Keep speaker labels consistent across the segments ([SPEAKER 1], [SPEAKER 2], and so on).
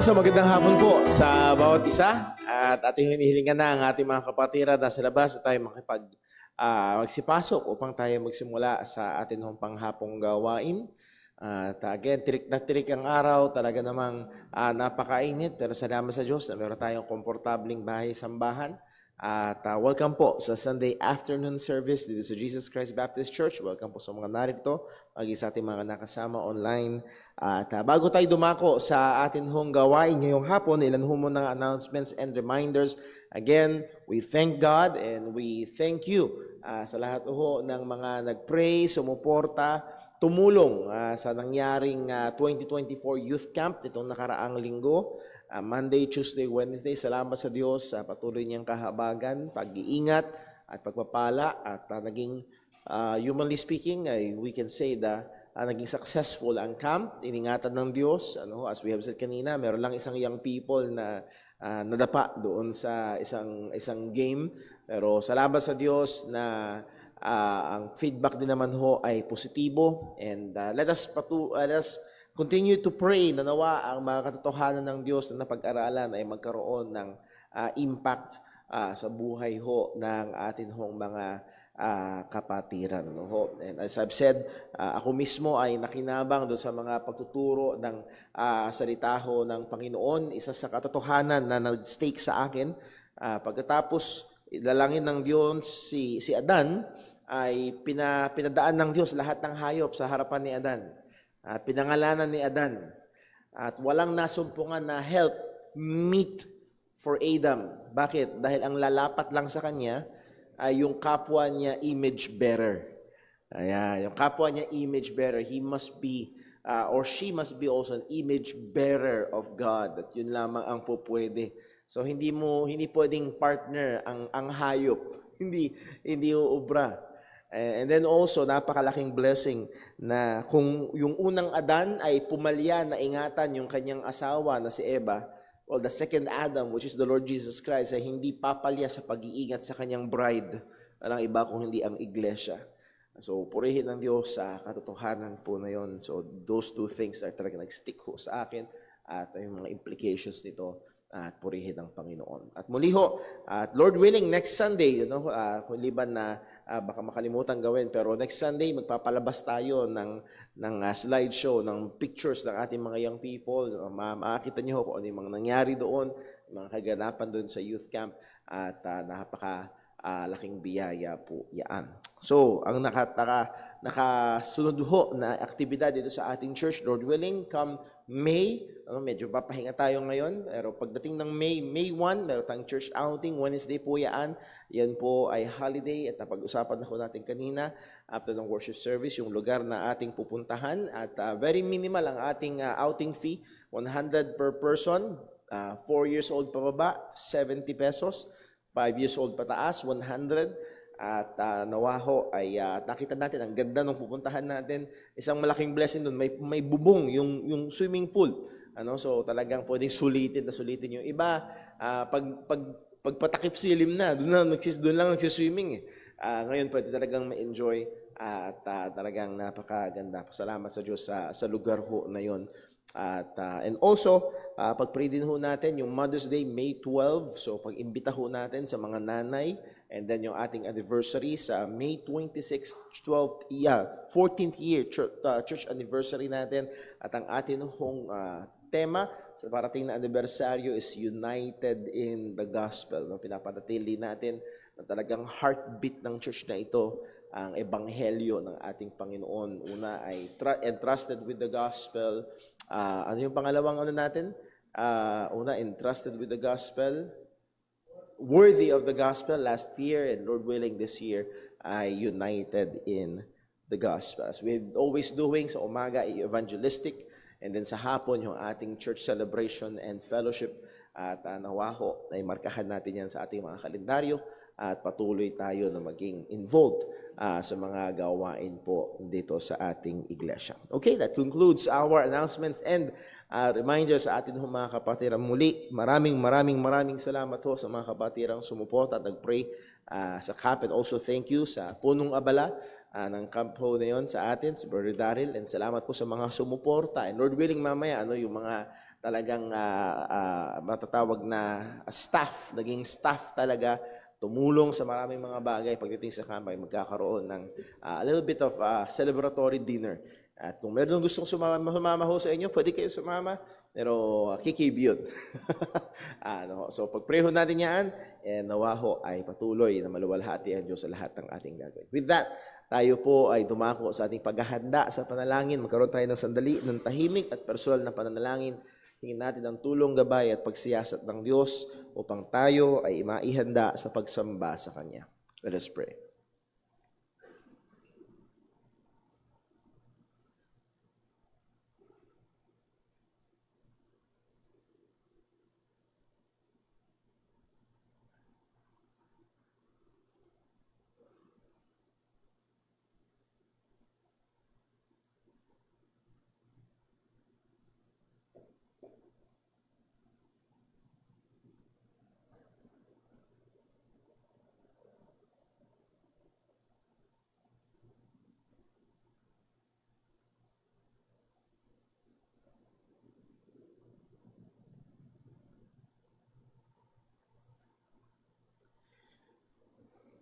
[SPEAKER 1] So magandang hapon po sa bawat isa at ating hinihilingan na ang ating mga kapatiran na sa labas at tayo magsipasok upang tayo magsimula sa ating panghapong gawain. At again, tirik na tirik ang araw, talaga namang napakainit pero salamat sa Diyos na meron tayong komportabling bahay sambahan. At welcome po sa Sunday afternoon service dito sa Jesus Christ Baptist Church. Welcome po sa mga narito, maging sa ating mga nakasama online. At bago tayo dumako sa atin hong gawain ngayong hapon, ilan ho muna announcements and reminders. Again, we thank God and we thank you sa lahat ho ng mga nag-pray, sumuporta, tumulong sa nangyaring 2024 Youth Camp nitong nakaraang linggo. Monday, Tuesday, Wednesday, salamat sa Diyos sa patuloy niyang kahabagan, pag-iingat at pagpapala at naging humanly speaking, we can say that naging successful ang camp, iningatan ng Diyos. As we have said kanina, meron lang isang young people na nadapa doon sa isang game. Pero salamat sa Diyos na ang feedback din naman ho ay positibo. And let us continue to pray na nawa ang mga katotohanan ng Diyos na napag-aralan ay magkaroon ng impact sa buhay ho ng atin hong mga kapatiran. No? And as I've said, ako mismo ay nakinabang doon sa mga pagtuturo ng salita ho ng Panginoon. Isa sa katotohanan na nag-stake sa akin, pagkatapos ilalangin ng Diyos si Adan, ay pinadaan ng Diyos lahat ng hayop sa harapan ni Adan. Pinangalanan ni Adan at walang nasumpungan na help meet for Adam. Bakit? Dahil ang lalapat lang sa kanya ay yung kapwa niya image bearer. Ayan, yung kapwa niya image bearer, he must be or she must be also an image bearer of God. At yun lamang ang pupwede. So hindi pwedeng partner ang hayop. Hindi uubra. And then also, napakalaking blessing na kung yung unang Adan ay pumalya na ingatan yung kanyang asawa na si Eva, well, the second Adam, which is the Lord Jesus Christ, ay hindi papalya sa pag-iingat sa kanyang bride. Walang iba kung hindi ang iglesia. So, purihin ng Diyos sa katotohanan po na yon. So, those two things ay talaga nag-stick ho sa akin at yung mga implications nito at purihin ng Panginoon. At muli ho, at Lord willing, next Sunday, kung liban na baka makalimutan gawin, pero next Sunday, magpapalabas tayo ng slideshow, ng pictures ng ating mga young people. Makakita niyo ho kung ano yung mga nangyari doon, mga kaganapan doon sa youth camp, at napaka-laking biyaya po yan. So, ang nakasunod ho na aktibidad dito sa ating church, Lord willing, come May, medyo papahinga tayo ngayon, pero pagdating ng May 1, meron tayong church outing, Wednesday po yan. Yan po ay holiday at napag-usapan na ko natin kanina after ng worship service, yung lugar na ating pupuntahan at very minimal ang ating outing fee, 100 per person, 4 years old pababa, 70 pesos, 5 years old pataas, 100. At nawaho ay nakita natin ang ganda ng pupuntahan natin. Isang malaking blessing doon, may bubong yung swimming pool. So talagang pwedeng sulitin yung iba. Pagpatakip silim na, doon lang nagsiswimming. Ngayon pwede talagang ma-enjoy at talagang napakaganda. Salamat sa Diyos sa lugar ho na yon. At and also pag-pray din ho natin yung Mother's Day May 12. So pag-imbita ho natin sa mga nanay, and then yung ating anniversary sa May 26, 14th year church anniversary natin. At ang atin hong tema sa parating na anibersaryo is United in the Gospel. Pinapanatili natin na talagang heartbeat ng church na ito, ang ebanghelyo ng ating Panginoon. Una ay entrusted with the gospel. Ano yung pangalawang natin? Una, entrusted with the gospel. Worthy of the gospel last year, and Lord willing this year, united in the gospel. As we're always doing, sa umaga ay evangelistic, and then sa hapon yung ating church celebration and fellowship. At nawaho ay markahan natin yan sa ating mga kalendaryo at patuloy tayo na maging involved sa mga gawain po dito sa ating iglesia. Okay, that concludes our announcements and reminders sa atin mga kapatiran. Muli, maraming salamat ho sa mga kapatirang sumuporta at nag-pray sa camp, and also thank you sa punong abala ng camp ho na yon sa atin, si Brother Daryl, and salamat po sa mga sumuporta. And Lord willing, mamaya yung mga talagang matatawag na staff, naging staff talaga, tumulong sa maraming mga bagay pagdating sa campay, magkakaroon ng a little bit of celebratory dinner. At kung meron gustong sumama ho sa inyo, pwede kayo sumama, pero kikibiyot. So pag-pray ho natin yan, nawa ho ay patuloy na maluwalhati ang Diyos sa lahat ng ating gagawin. With that, tayo po ay dumako sa ating paghahanda sa panalangin. Magkaroon tayo ng sandali ng tahimik at personal na pananalangin. Hingin natin ang tulong, gabay at pagsiyasat ng Diyos upang tayo ay maihanda sa pagsamba sa Kanya. Let us pray.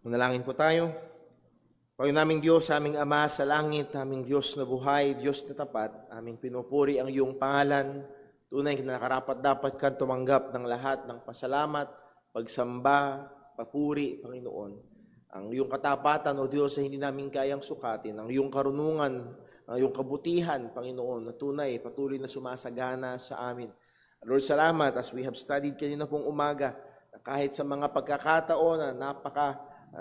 [SPEAKER 1] Manalangin po tayo. Panginoon naming Diyos, aming Ama sa langit, aming Diyos na buhay, Diyos na tapat, aming pinupuri ang iyong pangalan. Tunay na karapat-dapat kang tumanggap ng lahat ng pasalamat, pagsamba, papuri, Panginoon. Ang iyong katapatan, O Diyos, ay hindi namin kayang sukatin. Ang iyong karunungan, ang iyong kabutihan, Panginoon, na tunay, patuloy na sumasagana sa amin. Lord, salamat as we have studied kanina pong umaga, na kahit sa mga pagkakataon na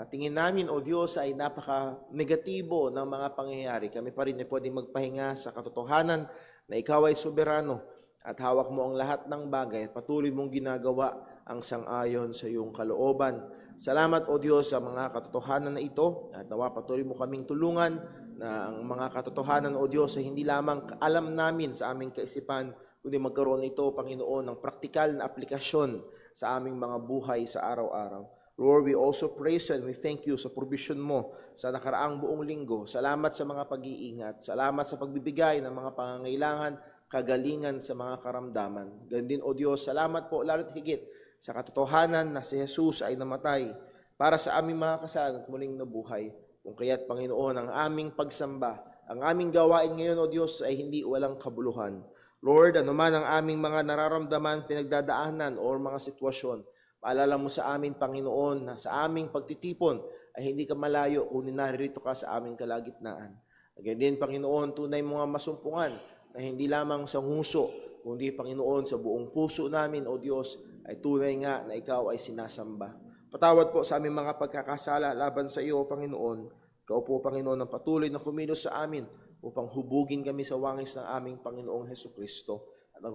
[SPEAKER 1] tingin namin, O Diyos, ay napaka-negatibo ng mga pangyayari. Kami pa rin ay pwedeng magpahinga sa katotohanan na ikaw ay soberano at hawak mo ang lahat ng bagay at patuloy mong ginagawa ang sang-ayon sa iyong kalooban. Salamat, O Diyos, sa mga katotohanan na ito at nawa patuloy mo kaming tulungan na ang mga katotohanan, O Diyos, ay hindi lamang alam namin sa aming kaisipan, kundi magkaroon ito, Panginoon, ng praktikal na aplikasyon sa aming mga buhay sa araw-araw. Lord, we also praise and we thank you sa provision mo sa nakaraang buong linggo. Salamat sa mga pag-iingat. Salamat sa pagbibigay ng mga pangangailangan, kagalingan sa mga karamdaman. Ganun din, O Diyos, salamat po lalo't higit sa katotohanan na si Jesus ay namatay para sa aming mga kasalanan at muling nabuhay. Kung kaya't, Panginoon, ang aming pagsamba, ang aming gawain ngayon, O Diyos, ay hindi walang kabuluhan. Lord, anuman ang aming mga nararamdaman, pinagdadaanan o mga sitwasyon, paalala mo sa amin, Panginoon, na sa aming pagtitipon ay hindi ka malayo kung naririto ka sa aming kalagitnaan. Again din, Panginoon, tunay mga masumpungan na hindi lamang sa nguso, kundi, Panginoon, sa buong puso namin, O Diyos, ay tunay nga na ikaw ay sinasamba. Patawad po sa aming mga pagkakasala laban sa iyo, Panginoon. Ikaw po, Panginoon, ang patuloy na kumilos sa amin upang hubugin kami sa wangis ng aming Panginoong Hesukristo. At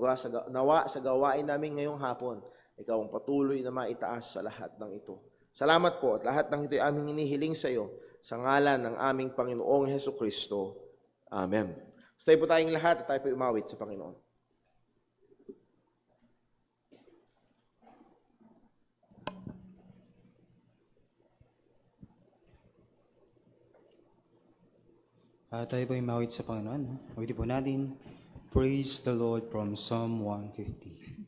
[SPEAKER 1] nawa sa gawain namin ngayong hapon, ikaw ang patuloy na maitaas sa lahat ng ito. Salamat po at lahat ng ito ay aming inihiling sa iyo sa ngalan ng aming Panginoong Hesukristo. Amen. Stay po tayong lahat at tayo po umawit sa Panginoon.
[SPEAKER 2] Tayo po umawit sa Panginoon. Awitin po natin, Praise the Lord from Psalm 150.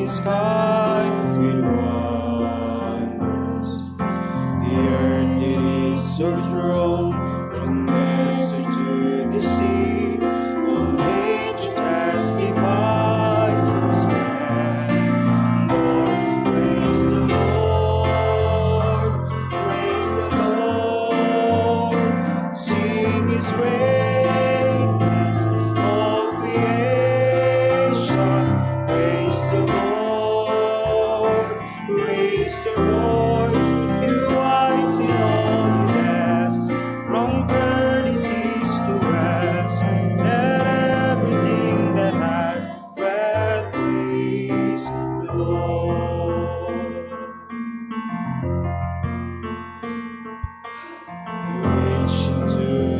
[SPEAKER 3] Skies with wonders, the earth it is so throne, from desert to the sea, all nature testifies to splendor. Praise the Lord, praise the Lord, sing His greatness, all creation, praise the Lord. Raise your voice, you heights in all the depths, from pearly seas to west. Let everything that has breath praise the Lord. You reach into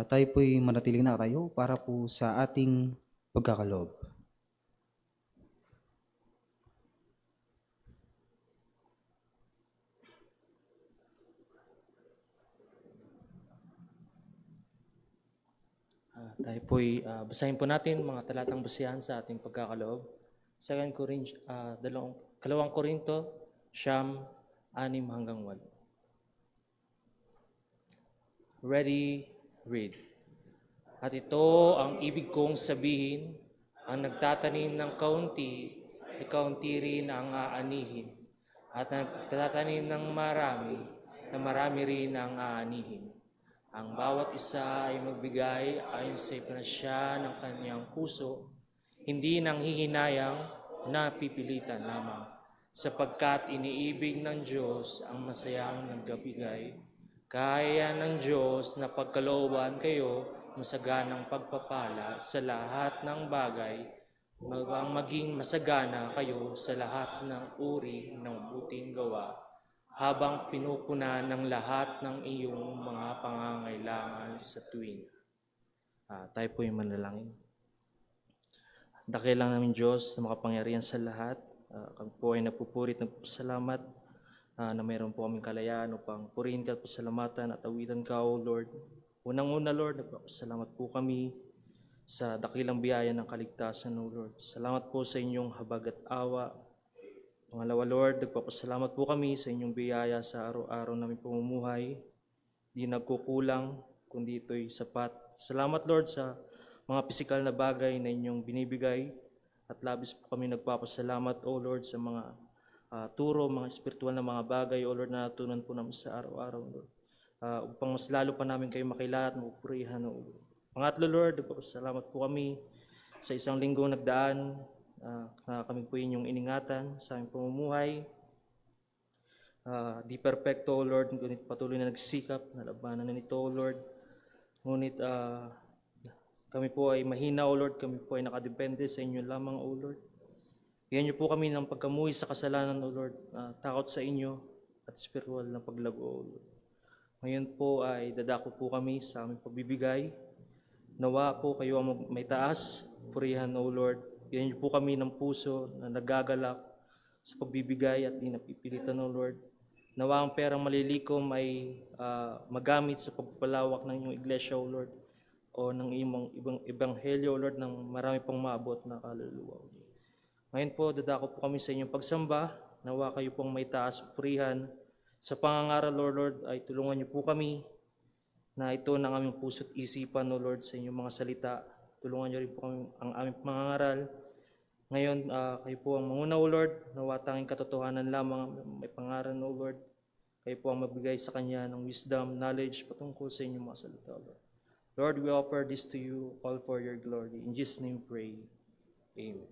[SPEAKER 2] Tayo po'y manatiling nakatayo para po sa ating pagkakaloob.
[SPEAKER 4] Tayo po'y basahin po natin mga talatang basihan sa ating pagkakaloob. 2 Corinth, 2 Korinto, 6:6-8. Ready, read. At ito ang ibig kong sabihin, ang nagtatanim ng kaunti, ay kaunti rin ang aanihin. At nagtatanim ng marami, na marami rin ang aanihin. Ang bawat isa ay magbigay ayon sa ipinasya ng kanyang puso, hindi nang hihinayang na pipilitan lamang, sapagkat iniibig ng Diyos ang masayang nagbibigay. Kaya ng Diyos na pagkalooban kayo masaganang pagpapala sa lahat ng bagay, maging masagana kayo sa lahat ng uri ng buting gawa, habang pinupunan ng lahat ng iyong mga pangangailangan sa tuwing. Tayo po yung manalangin. Dakilang namin Diyos na makapangyarihan sa lahat. Kami po ay nagpupurit, nagpapasalamat na mayroon po kaming kalayaan upang purihin ka at pasalamatan at awitan ka, O Lord. Unang-una, Lord, nagpapasalamat po kami sa dakilang biyaya ng kaligtasan, O Lord. Salamat po sa inyong habag at awa. Pangalawa, Lord, nagpapasalamat po kami sa inyong biyaya sa araw-araw namin pamumuhay. Di nagkukulang, kundi ito'y sapat. Salamat, Lord, sa mga pisikal na bagay na inyong binibigay. At labis po kami nagpapasalamat, O Lord, sa mga turo, mga espiritual na mga bagay, O Lord, na natutunan po namin sa araw-araw, Lord. Upang mas lalo pa namin kayo makilala at mapupurihan, O Lord. Pangatlo, Lord, nagpapasalamat po kami sa isang linggo nagdaan, na kami po inyong iningatan sa aming pamumuhay. Di perfecto, O Lord, ngunit patuloy na nagsikap na labanan na nito, O Lord. Ngunit kami po ay mahina, O Lord, kami po ay nakadepende sa inyo lamang, O Lord. Bigyan niyo po kami ng pagkamuhi sa kasalanan, O Lord, takot sa inyo at spiritual na paglago, O Lord. Ngayon po ay dadako po kami sa aming pagbibigay. Nawa po kayo ang may taas, purihan, O Lord. Bigyan niyo po kami ng puso na nagagalak sa pagbibigay at di napipilitan, O Lord. Nawa ang perang malilikom ay magamit sa pagpapalawak ng inyong iglesia, O Lord, o ng ibang ebanghelyo, O Lord, ng marami pang maabot na kaluluwa, O Lord. Ngayon po, dadako po kami sa inyong pagsamba. Nawa kayo pong may taas, purihan. Sa pangangaral, O Lord, ay tulungan niyo po kami na ito ng aming puso't isipan, O Lord, sa inyong mga salita. Tulungan niyo rin po kami ang aming pangangaral. Ngayon, kayo po ang manguna, O Lord, nawa tanging katotohanan lamang may pangaral, O Lord. Kayo po ang magbigay sa Kanya ng wisdom, knowledge, patungkol sa inyong mga salita, O Lord. Lord, we offer this to you, all for your glory. In Jesus' name we pray. Amen.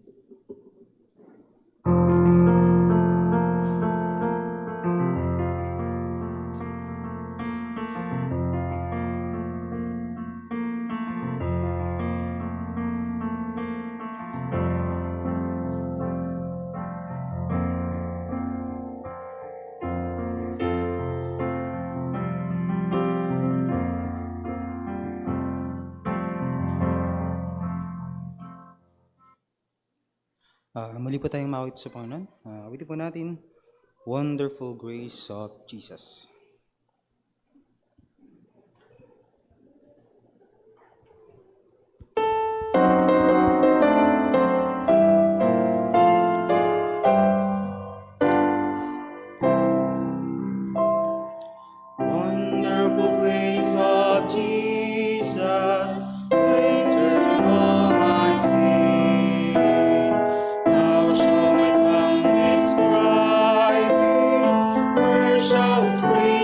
[SPEAKER 2] Muli po tayong makawit sa Panginoon. Awitin po natin, Wonderful Grace of Jesus.
[SPEAKER 3] Wonderful grace of Jesus, greater than all my sin. How shall my tongue describe it? Where shall its praise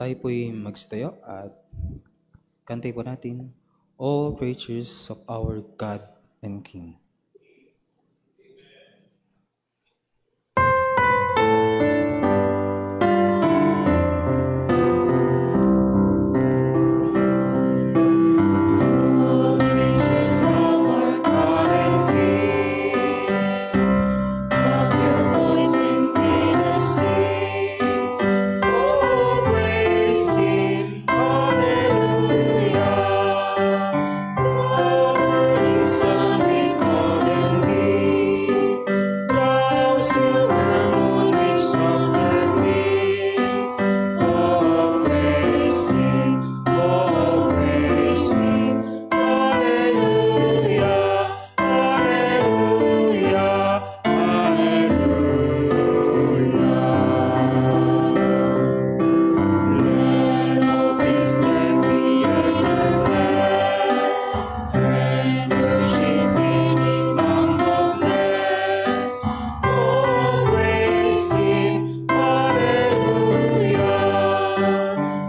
[SPEAKER 2] Tayo po'y magsitayo at kantay po natin All Creatures of Our God and King.
[SPEAKER 3] All creatures of our God and King, top your voice and bid us sing. Oh, praise Him, Hallelujah. The burning sun we call them be. Thou silver moon which softer gleam. Oh, praise Him, oh, praise Him. Hallelujah, hallelujah, hallelujah. Let all things their Creator bless, and worship Him in humbleness. Oh, praise Him, hallelujah.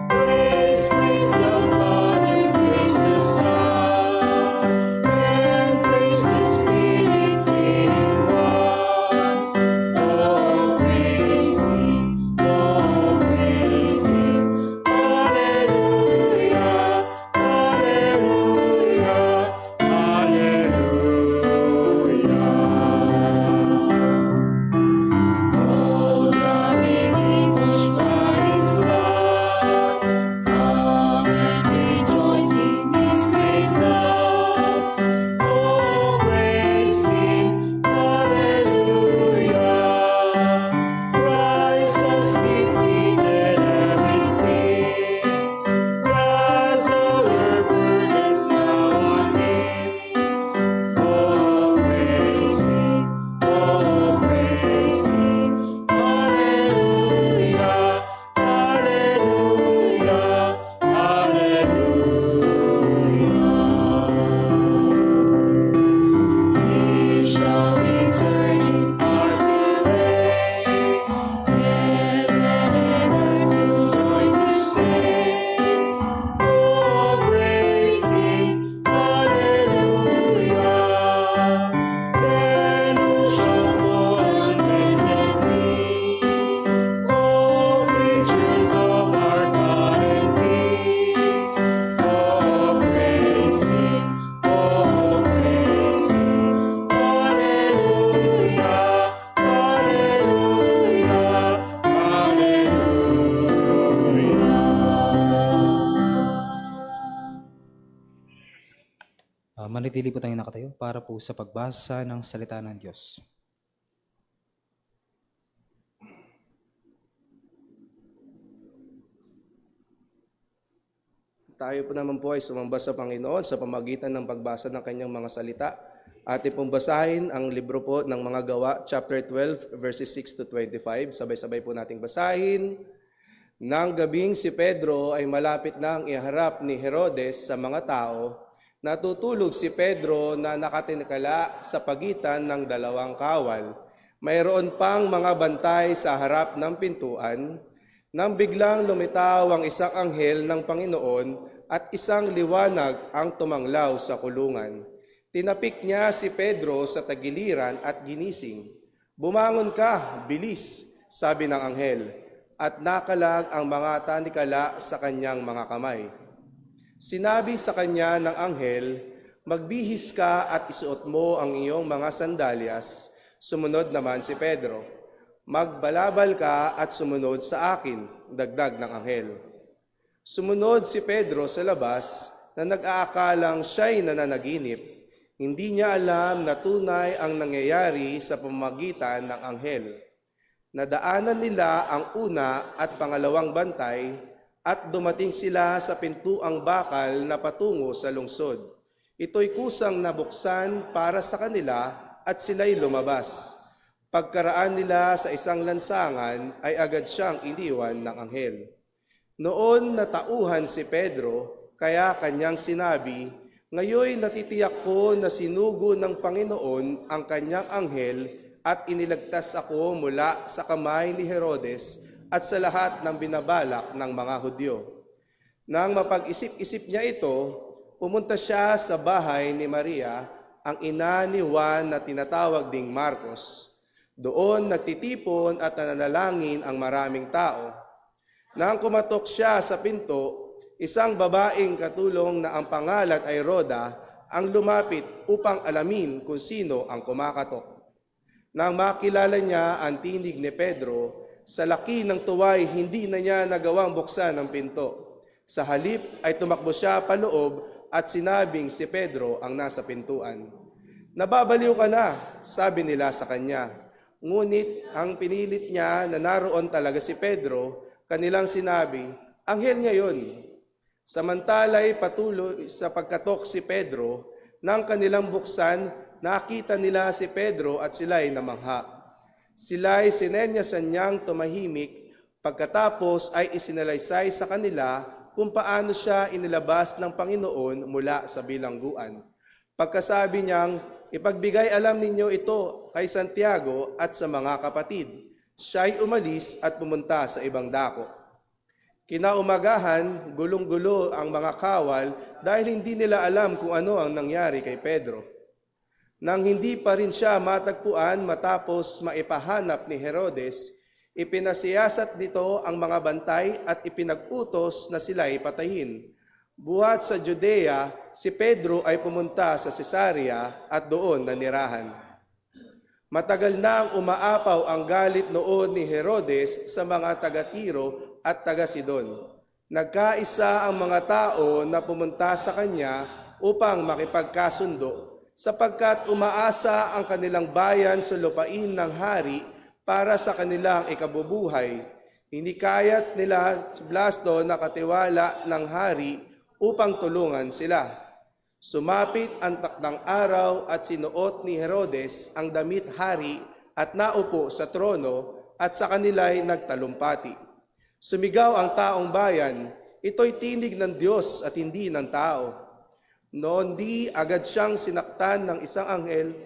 [SPEAKER 3] Praise the Father, praise the Son, and praise the Spirit, three in one. Oh, praise Him, oh, praise Him. Hallelujah, hallelujah, hallelujah. All the redeemed washed by His blood, come and rejoice in His great love. Oh, praise Him, hallelujah. Christ has defeated every sin, cast all your burdens now on Him. Oh, praise Him, oh, praise Him. Hallelujah, hallelujah, hallelujah. He shall return in power to reign. Heaven and earth will join to sing. Oh, praise Him, hallelujah. Then who shall go on bended knee? All creatures of our God and King. Oh, praise Him, oh, praise Him. Hallelujah, hallelujah, hallelujah.
[SPEAKER 2] Manitili po tayong nakatayo para po sa pagbasa ng salita ng Diyos.
[SPEAKER 5] Tayo po naman po ay sumamba sa Panginoon sa pamagitan ng pagbasa ng kanyang mga salita. Atin pong basahin ang libro po ng mga gawa, chapter 12, verses 6 to 25. Sabay-sabay po nating basahin. Nang gabing si Pedro ay malapit nang iharap ni Herodes sa mga tao, natutulog si Pedro na nakatinikala sa pagitan ng dalawang kawal. Mayroon pang mga bantay sa harap ng pintuan, nang biglang lumitaw ang isang anghel ng Panginoon at isang liwanag ang tumanglaw sa kulungan. Tinapik niya si Pedro sa tagiliran at ginising. Bumangon ka, bilis, sabi ng anghel, at nakalag ang mga tanikala sa kanyang mga kamay. Sinabi sa kanya ng anghel, magbihis ka at isuot mo ang iyong mga sandalyas. Sumunod naman si Pedro. Magbalabal ka at sumunod sa akin, dagdag ng anghel. Sumunod si Pedro sa labas na nag-aakalang siya'y nananaginip. Hindi niya alam na tunay ang nangyayari sa pamamagitan ng anghel. Nadaanan nila ang una at pangalawang bantay at dumating sila sa pintuang bakal na patungo sa lungsod. Ito'y kusang nabuksan para sa kanila at sila'y lumabas. Pagkaraan nila sa isang lansangan ay agad siyang iniwan ng anghel. Noon natauhan si Pedro, kaya kanyang sinabi, ngayon natitiyak ko na sinugo ng Panginoon ang kanyang anghel at inilagtas ako mula sa kamay ni Herodes at sa lahat ng binabalak ng mga Hudyo. Nang mapag-isip-isip niya ito, pumunta siya sa bahay ni Maria, ang ina ni Juan na tinatawag ding Marcos. Doon nagtitipon at nananalangin ang maraming tao. Nang kumatok siya sa pinto, isang babaeng katulong na ang pangalan ay Roda ang lumapit upang alamin kung sino ang kumakatok. Nang makilala niya ang tinig ni Pedro, sa laki ng tuway hindi na niya nagawang buksan ang pinto. Sa halip ay tumakbo siya paloob at sinabing si Pedro ang nasa pintuan. "Nababaliw ka na," sabi nila sa kanya. Ngunit ang pinilit niya na naroon talaga si Pedro, kanilang sinabi, "Anghel niya yun." Samantala'y patuloy sa pagkatok si Pedro, nang kanilang buksan, nakita nila si Pedro at sila'y namangha. Sila'y sinenyasan niyang tumahimik, pagkatapos ay isinalaysay sa kanila kung paano siya inilabas ng Panginoon mula sa bilangguan. Pagkasabi niyang, "Ipagbigay alam ninyo ito kay Santiago at sa mga kapatid." Siya'y umalis at pumunta sa ibang dako. Kinaumagahan, gulong-gulo ang mga kawal dahil hindi nila alam kung ano ang nangyari kay Pedro. Nang hindi pa rin siya matagpuan matapos maipahanap ni Herodes, ipinasiyasat nito ang mga bantay at ipinag-utos na sila'y patayin. Buhat sa Judea, si Pedro ay pumunta sa Cesarea at doon nanirahan. Matagal na ang umaapaw ang galit noon ni Herodes sa mga taga-Tiro at taga-Sidon. Nagkaisa ang mga tao na pumunta sa kanya upang makipagkasundo, sapagkat umaasa ang kanilang bayan sa lupain ng hari para sa kanilang ikabubuhay. Hindi kaya't nila si Blasto na katiwala ng hari upang tulungan sila. Sumapit ang takdang araw at sinuot ni Herodes ang damit hari at naupo sa trono at sa kanila'y nagtalumpati. Sumigaw ang taong bayan, "Ito'y tinig ng Diyos at hindi ng tao." Noon di agad siyang sinaktan ng isang anghel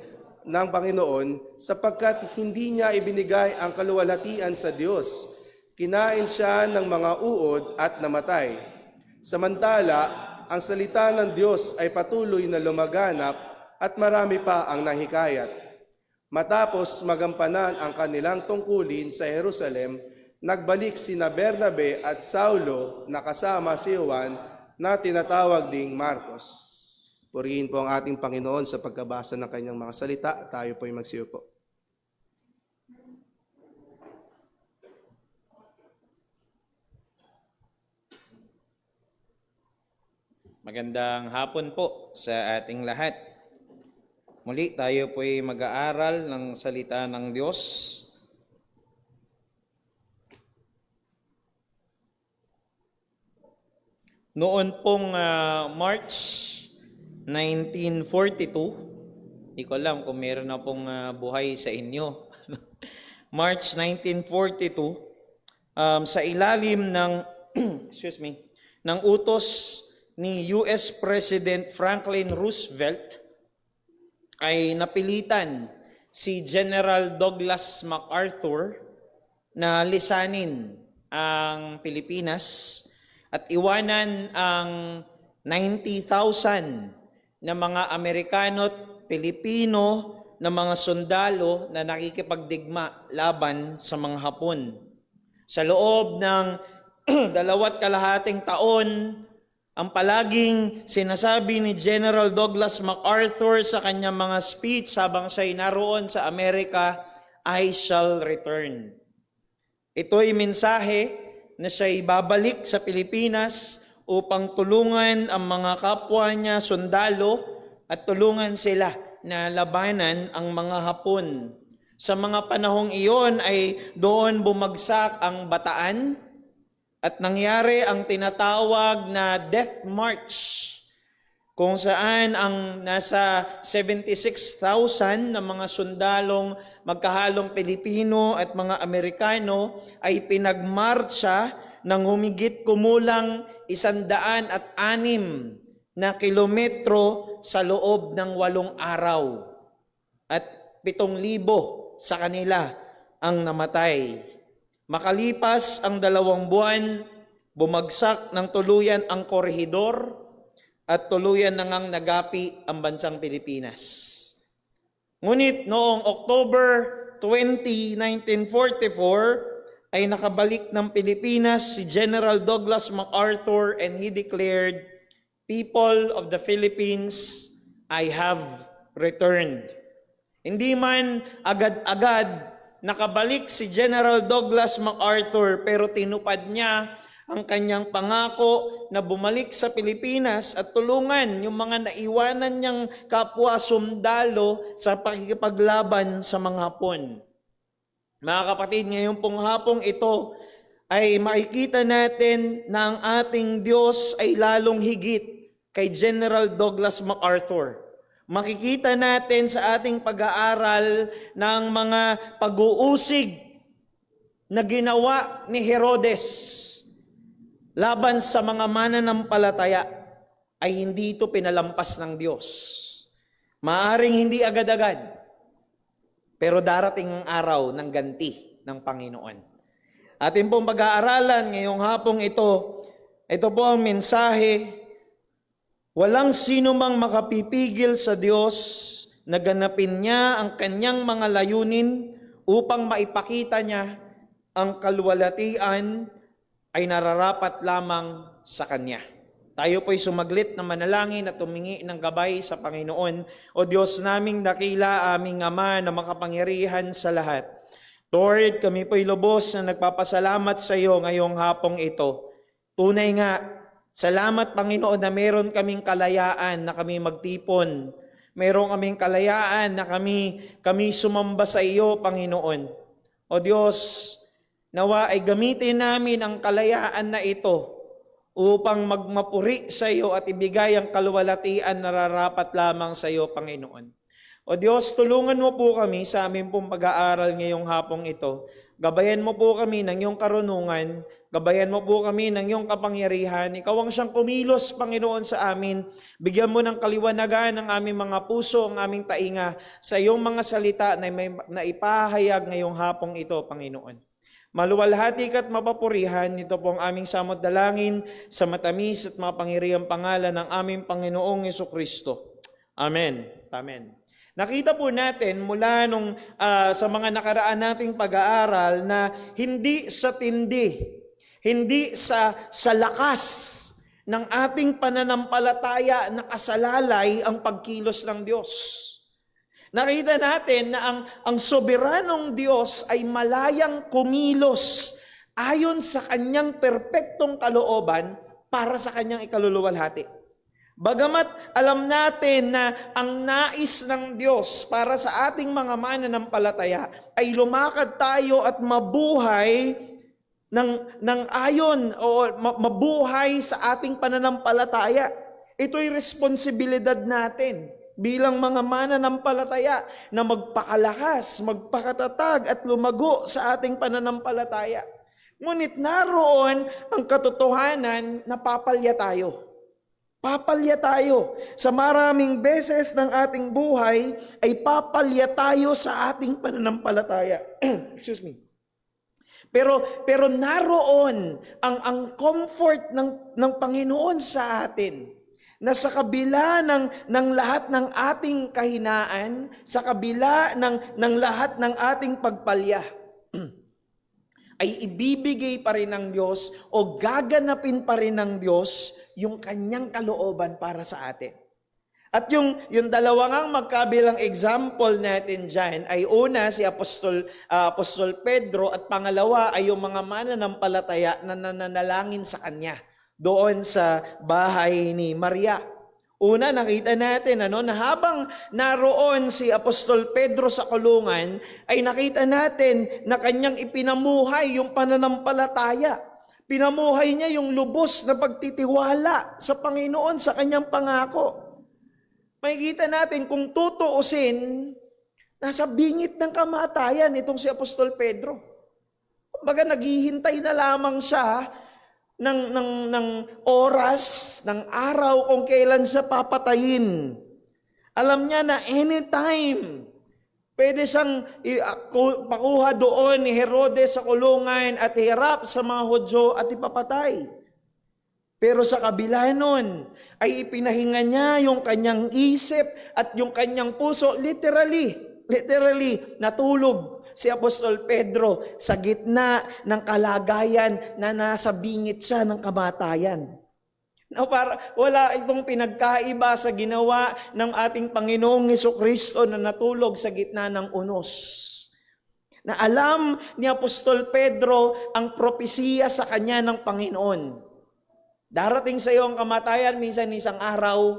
[SPEAKER 5] ng Panginoon sapagkat hindi niya ibinigay ang kaluwalhatian sa Diyos. Kinain siya ng mga uod at namatay. Samantala, ang salita ng Diyos ay patuloy na lumaganap at marami pa ang nahikayat. Matapos magampanan ang kanilang tungkulin sa Jerusalem, nagbalik sina Bernabe at Saulo na kasama si Juan na tinatawag ding Marcos. Purihin po ang ating Panginoon sa pagkabasa ng kanyang mga salita. Tayo po'y magsiupo.
[SPEAKER 6] Magandang hapon po sa ating lahat. Muli tayo po'y mag-aaral ng salita ng Diyos. Noon pong March 1942, di ko alam kung meron na pong buhay sa inyo. March 1942, sa ilalim ng ng utos ni US President Franklin Roosevelt, ay napilitan si General Douglas MacArthur na lisanin ang Pilipinas at iwanan ang 90,000 na mga Amerikano at Pilipino na mga sundalo na nakikipagdigma laban sa mga Hapon. Sa loob ng 2.5 taon, ang palaging sinasabi ni General Douglas MacArthur sa kanyang mga speech habang siya'y naroon sa Amerika, "I shall return." Ito'y mensahe na siya'y babalik sa Pilipinas upang tulungan ang mga kapwa niya sundalo at tulungan sila na labanan ang mga Hapon. Sa mga panahong iyon ay doon bumagsak ang Bataan, at nangyari ang tinatawag na Death March, kung saan ang nasa 76,000 na mga sundalong magkahalong Pilipino at mga Amerikano ay pinagmarcha ng humigit kumulang 106 na kilometro sa loob ng 8 araw. At 7,000 sa kanila ang namatay. Makalipas ang 2 buwan, bumagsak ng tuluyan ang korehidor at tuluyan na ngang nagapi ang bansang Pilipinas. Ngunit noong October 20, 1944, ay nakabalik ng Pilipinas si General Douglas MacArthur and he declared, "People of the Philippines, I have returned." Hindi man agad-agad nakabalik si General Douglas MacArthur, pero tinupad niya ang kanyang pangako na bumalik sa Pilipinas at tulungan yung mga naiwanan niyang kapwa sundalo sa pakikipaglaban sa mga Hapon. Mga kapatid, ngayon pong hapong ito ay makikita natin na ang ating Diyos ay lalong higit kay General Douglas MacArthur. Makikita natin sa ating pag-aaral ng mga pag-uusig na ginawa ni Herodes laban sa mga mananampalataya ay hindi ito pinalampas ng Diyos. Maaring hindi agad-agad, pero darating ang araw ng ganti ng Panginoon. Ating pong pag-aaralan ngayong hapong ito po ang mensahe. Walang sino mang makapipigil sa Diyos na ganapin niya ang kanyang mga layunin upang maipakita niya ang kaluwalhatian ay nararapat lamang sa Kanya. Tayo po'y sumaglit na manalangin at tumingi ng gabay sa Panginoon. O Diyos naming dakila, aming Ama na makapangyarihan sa lahat. Lord, kami po'y lubos na nagpapasalamat sa iyo ngayong hapong ito. Tunay nga, salamat Panginoon na meron kaming kalayaan na kami magtipon. Meron kaming kalayaan na kami sumamba sa iyo, Panginoon. O Diyos, nawa ay gamitin namin ang kalayaan na ito upang magmapuri sa iyo at ibigay ang kaluwalhatian na nararapat lamang sa iyo, Panginoon. O Diyos, tulungan mo po kami sa aming pong pag-aaral ngayong hapong ito. Gabayan mo po kami ng iyong karunungan. Gabayan mo po kami ng iyong kapangyarihan. Ikaw ang siyang kumilos, Panginoon, sa amin. Bigyan mo ng kaliwanagan ang aming mga puso, ang aming tainga sa iyong mga salita na ipahayag ngayong hapong ito, Panginoon. Maluwalhati ka at mapapurihan, ito po ang aming samot dalangin sa matamis at mapangirihang pangalan ng aming Panginoong Jesucristo. Amen. Amen. Nakita po natin mula sa mga nakaraan nating pag-aaral na hindi sa tindi, hindi sa lakas ng ating pananampalataya nakasalalay ang pagkilos ng Diyos. Nakita natin na ang soberanong Diyos ay malayang kumilos ayon sa kanyang perpektong kalooban para sa kanyang ikaluluwalhati. Bagamat alam natin na ang nais ng Diyos para sa ating mga mananampalataya ay lumakad tayo at mabuhay ng ayon o mabuhay sa ating pananampalataya. Ito'y responsibilidad natin bilang mga mananampalataya na magpakalakas, magpakatatag at lumago sa ating pananampalataya. Ngunit naroon ang katotohanan na papalya tayo. Papalya tayo. Sa maraming beses ng ating buhay ay papalya tayo sa ating pananampalataya. Excuse me. Pero naroon ang comfort ng Panginoon sa atin. Na sa kabila ng lahat ng ating kahinaan, sa kabila ng lahat ng ating pagpalya, ay ibibigay pa rin ng Diyos o gaganapin pa rin ng Diyos yung kanyang kalooban para sa atin. At yung dalawang magkabilang example natin dyan ay una si Apostol Pedro at pangalawa ay yung mga mananampalataya na nananalangin sa kanya doon sa bahay ni Maria. Una, nakita natin na habang naroon si Apostol Pedro sa kulungan, ay nakita natin na kanyang ipinamuhay yung pananampalataya. Pinamuhay niya yung lubos na pagtitiwala sa Panginoon sa kanyang pangako. Makikita natin kung tutuusin, nasa bingit ng kamatayan itong si Apostol Pedro. Kumbaga naghihintay na lamang siya ng oras, ng araw kung kailan siya papatayin. Alam niya na anytime Pwede siyang pakuha doon ni Herodes sa kulungan at hirap sa mga Hudyo at ipapatay. Pero sa kabila nun, ay ipinahinga niya yung kanyang isip at yung kanyang puso, literally, natulog si Apostol Pedro sa gitna ng kalagayan na nasa bingit siya ng kamatayan. Wala itong pinagkaiba sa ginawa ng ating Panginoong Hesukristo na natulog sa gitna ng unos. Na alam ni Apostol Pedro ang propesiya sa kanya ng Panginoon. Darating sa iyo ang kamatayan minsan isang araw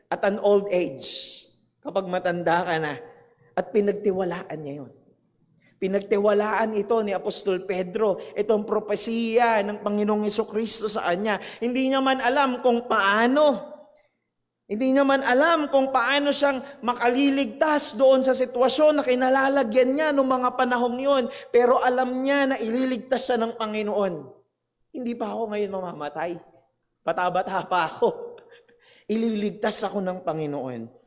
[SPEAKER 6] at an old age. Kapag matanda ka na. At pinagtiwalaan niya yun. Pinagtiwalaan ito ni Apostol Pedro, itong propesiya ng Panginoong Hesukristo sa kanya. Hindi niya man alam kung paano. Hindi niya man alam kung paano siyang makaliligtas doon sa sitwasyon na kinalalagyan niya noong mga panahong yun. Pero alam niya na ililigtas siya ng Panginoon. Hindi pa ako ngayon mamamatay. Bata-bata pa ako. Ililigtas ako ng Panginoon.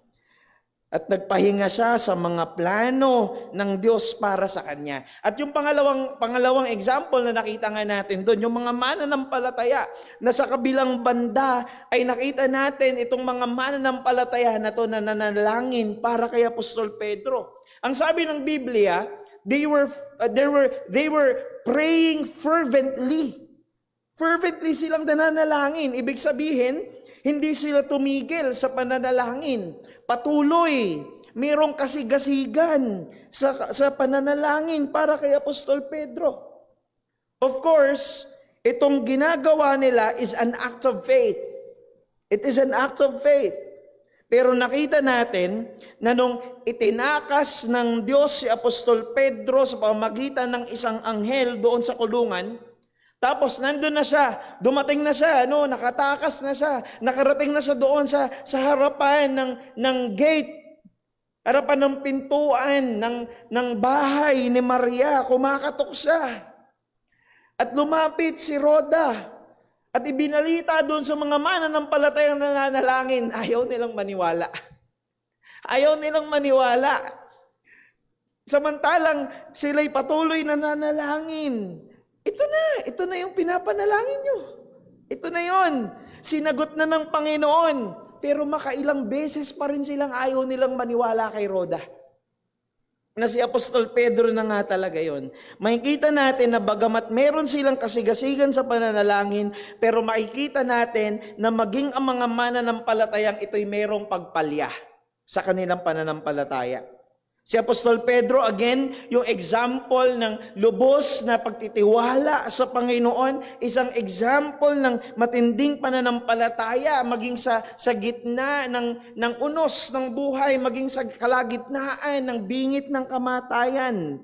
[SPEAKER 6] At nagpahinga siya sa mga plano ng Diyos para sa kanya. At yung pangalawang example na nakita nga natin doon, yung mga mananampalataya na sa kabilang banda ay nakita natin itong mga mananampalataya na to na nanalangin para kay Apostol Pedro. Ang sabi ng Biblia, they were praying fervently. Fervently silang nananalangin. Ibig sabihin, hindi sila tumigil sa pananalangin. Patuloy, mayroong kasigasigan sa pananalangin para kay Apostol Pedro. Of course, itong ginagawa nila is an act of faith. It is an act of faith. Pero nakita natin na nung itinakas ng Diyos si Apostol Pedro sa pamamagitan ng isang anghel doon sa kulungan, tapos nandun na siya, dumating na siya, nakatakas na siya, nakarating na siya doon sa harapan ng gate, harapan ng pintuan ng bahay ni Maria, kumakatok siya. At lumapit si Roda at ibinalita doon sa mga mananampalatayang nananalangin, ayaw nilang maniwala. Ayaw nilang maniwala. Samantalang sila'y patuloy na nananalangin. Ito na yung pinapanalangin nyo. Ito na yon. Sinagot na ng Panginoon. Pero makailang beses pa rin silang ayaw nilang maniwala kay Roda. Na si Apostol Pedro na nga talaga yon. Makikita natin na bagamat meron silang kasigasigan sa pananalangin, pero makikita natin na maging ang mga mananampalatayang ito'y merong pagpalya sa kanilang pananampalataya. Si Apostol Pedro, again, yung example ng lubos na pagtitiwala sa Panginoon, isang example ng matinding pananampalataya, maging sa gitna ng unos ng buhay, maging sa kalagitnaan ng bingit ng kamatayan.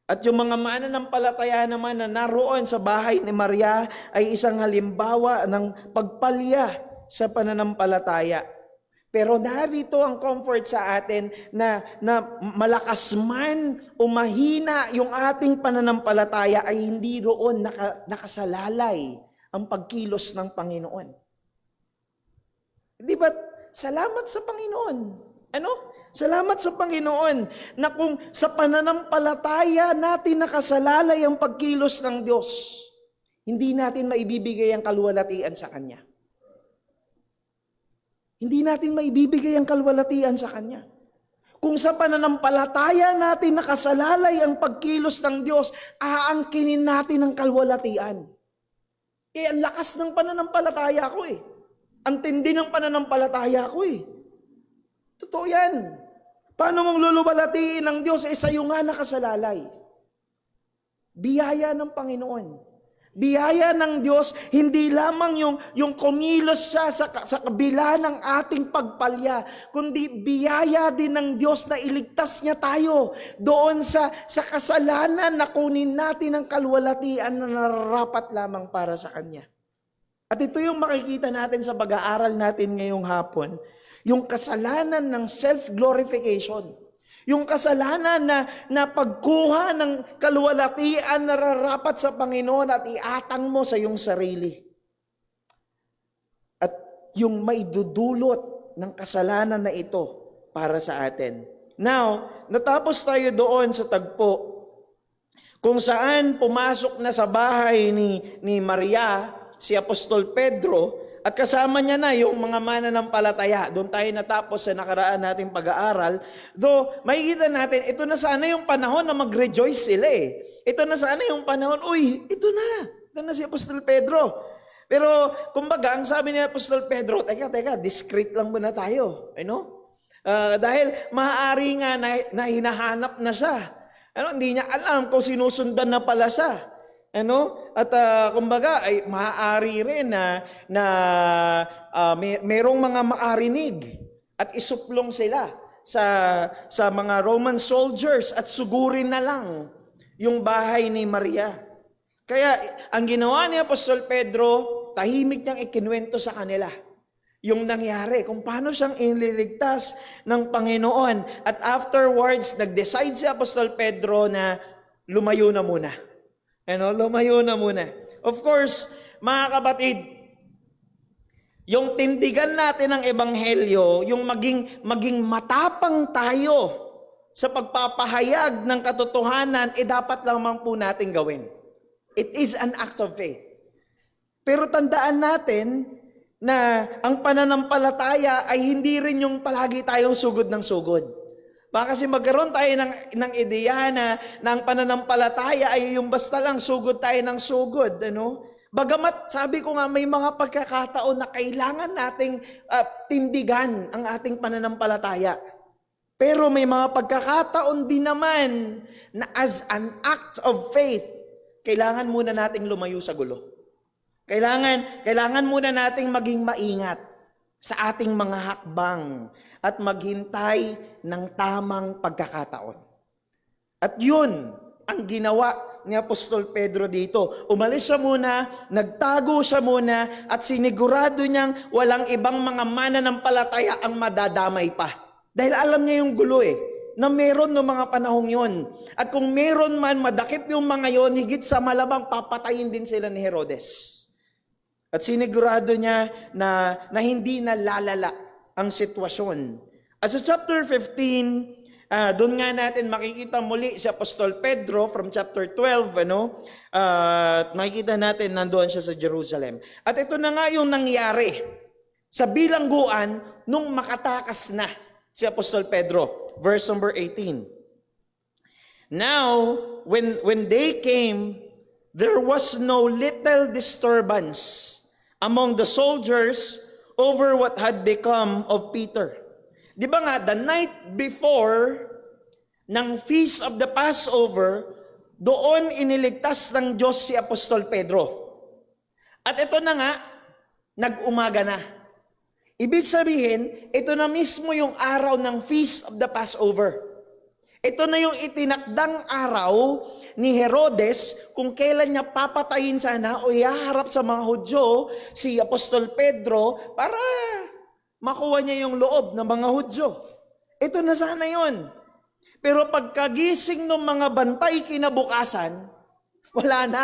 [SPEAKER 6] At yung mga mananampalataya naman na naroon sa bahay ni Maria ay isang halimbawa ng pagpalya sa pananampalataya. Pero narito ang comfort sa atin na malakas man o mahina yung ating pananampalataya ay hindi roon nakasalalay ang pagkilos ng Panginoon. Di ba? Salamat sa Panginoon. Salamat sa Panginoon na kung sa pananampalataya natin nakasalalay ang pagkilos ng Diyos, hindi natin maibibigay ang kaluwalhatian sa Kanya. Hindi natin maibibigay ang kalwalatian sa Kanya. Kung sa pananampalataya natin nakasalalay ang pagkilos ng Diyos, aangkinin natin ang kalwalatian. Ang lakas ng pananampalataya ko Ang tindi ng pananampalataya ko Totoo yan. Paano mong luluwalatiin ng Diyos? Sa'yo nga nakasalalay. Biyaya ng Panginoon. Biyaya ng Diyos, hindi lamang yung kumilos siya sa kabila ng ating pagpalya, kundi biyaya din ng Diyos na iligtas niya tayo doon sa kasalanan na kunin natin ang kalwalhatian na nararapat lamang para sa Kanya. At ito yung makikita natin sa pag-aaral natin ngayong hapon, yung kasalanan ng self-glorification. Yung kasalanan na pagkuha ng kaluwalhatian na nararapat sa Panginoon at iatang mo sa iyong sarili. At yung maidudulot ng kasalanan na ito para sa atin, Now, natapos tayo doon sa tagpo kung saan pumasok na sa bahay ni Maria si Apostol Pedro at kasama niya na yung mga mananampalataya. Doon tayo natapos sa nakaraan nating pag-aaral. Though, makikita natin, ito na sana yung panahon na mag-rejoice sila eh. Ito na sana yung panahon, uy, ito na si Apostol Pedro. Pero, kumbaga, ang sabi ni Apostol Pedro, teka, discreet lang muna tayo. Dahil maaari nga na hinahanap na siya. Hindi niya alam kung sinusundan na pala siya. At kumbaga ay maaari rin na merong mga maarinig at isuplong sila sa mga Roman soldiers at sugurin na lang yung bahay ni Maria. Kaya ang ginawa ni Apostol Pedro, tahimik niyang ikinuwento sa kanila yung nangyari, kung paano siyang iniligtas ng Panginoon. At afterwards, nag-decide si Apostol Pedro na lumayo na muna. Lumayo na muna. Of course, mga kapatid, yung tindigan natin ng Ebanghelyo, yung maging matapang tayo sa pagpapahayag ng katotohanan, dapat lamang po natin gawin. It is an act of faith. Pero tandaan natin na ang pananampalataya ay hindi rin yung palagi tayong sugod ng sugod. Baka kasi magkaroon tayo ng ideya na ang pananampalataya ay yung basta lang sugod tayo ng sugod. Bagamat sabi ko nga may mga pagkakataon na kailangan nating tindigan ang ating pananampalataya. Pero may mga pagkakataon din naman na as an act of faith, kailangan muna nating lumayo sa gulo. Kailangan muna nating maging maingat sa ating mga hakbang at maghintay ng tamang pagkakataon. At yun ang ginawa ni Apostol Pedro dito. Umalis siya muna, nagtago siya muna, at sinigurado niyang walang ibang mga mananampalataya ang madadamay pa. Dahil alam niya yung gulo na meron no mga panahong yon. At kung meron man, madakip yung mga yon, higit sa malamang papatayin din sila ni Herodes. At sinigurado niya na hindi na lalala ang sitwasyon. At sa chapter 15, doon nga natin makikita muli si Apostol Pedro from chapter 12, at makikita natin nandoon siya sa Jerusalem. At ito na nga yung nangyari sa bilangguan nung makatakas na si Apostol Pedro. Verse number 18. Now, when they came, there was no little disturbance among the soldiers over what had become of Peter. Di ba nga, the night before ng Feast of the Passover, doon iniligtas ng Diyos si Apostol Pedro. At ito na nga, nag-umaga na. Ibig sabihin, ito na mismo yung araw ng Feast of the Passover. Ito na yung itinakdang araw ni Herodes kung kailan niya papatayin sana o ihaharap sa mga Hudyo si Apostol Pedro para makuha niya yung loob ng mga Hudyo. Ito na sana yon. Pero pagkagising ng mga bantay kinabukasan, wala na.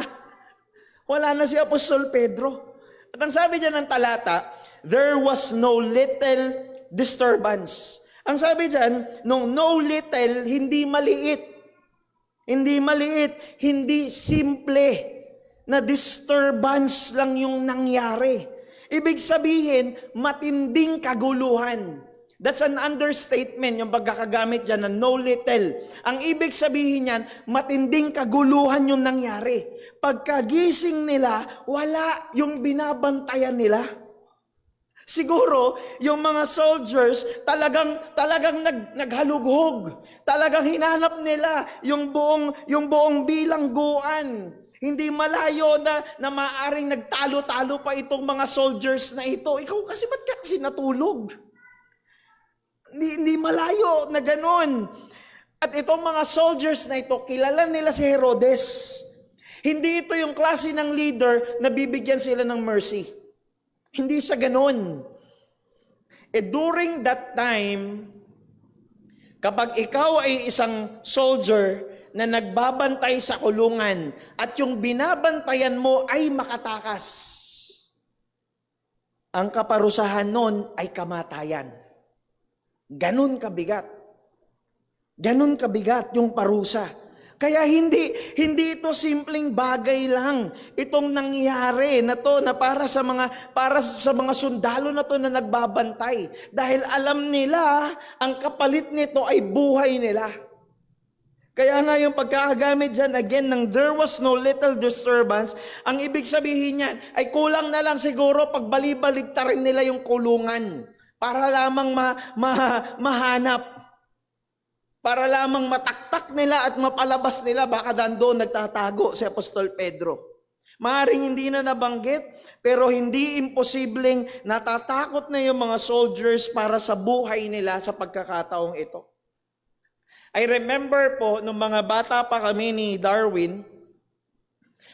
[SPEAKER 6] Wala na si Apostol Pedro. At ang sabi dyan ng talata, there was no little disturbance. Ang sabi dyan, nung no little, hindi maliit. Hindi maliit, hindi simple na disturbance lang yung nangyari. Ibig sabihin, matinding kaguluhan. That's an understatement, yung pagkakagamit dyan na no little. Ang ibig sabihin yan, matinding kaguluhan yung nangyari. Pagkagising nila, wala yung binabantayan nila. Siguro, yung mga soldiers talagang naghalughog. Talagang hinanap nila yung buong bilangguan. Hindi malayo na maaaring nagtalo-talo pa itong mga soldiers na ito. Ikaw kasi ba't ka kasi natulog? Hindi malayo na ganon. At itong mga soldiers na ito, kilala nila si Herodes. Hindi ito yung klase ng leader na bibigyan sila ng mercy. Hindi siya ganon. During that time, kapag ikaw ay isang soldier na nagbabantay sa kulungan at yung binabantayan mo ay makatakas, ang kaparusahan nun ay kamatayan. Ganon kabigat. Ganun kabigat yung parusa. Kaya hindi ito simpleng bagay lang itong nangyari na to na para sa mga sundalo na to na nagbabantay, dahil alam nila ang kapalit nito ay buhay nila. Kaya nga yung pagkakagamit dyan again ng there was no little disturbance, ang ibig sabihin niyan ay kulang na lang siguro pagbali-balig ta rin nila yung kulungan para lamang mahanap, para lamang mataktak nila at mapalabas nila, baka doon nagtatago si Apostol Pedro. Maaring hindi na nabanggit, pero hindi imposibleng natatakot na yung mga soldiers para sa buhay nila sa pagkakataong ito. I remember po, nung mga bata pa kami ni Darwin,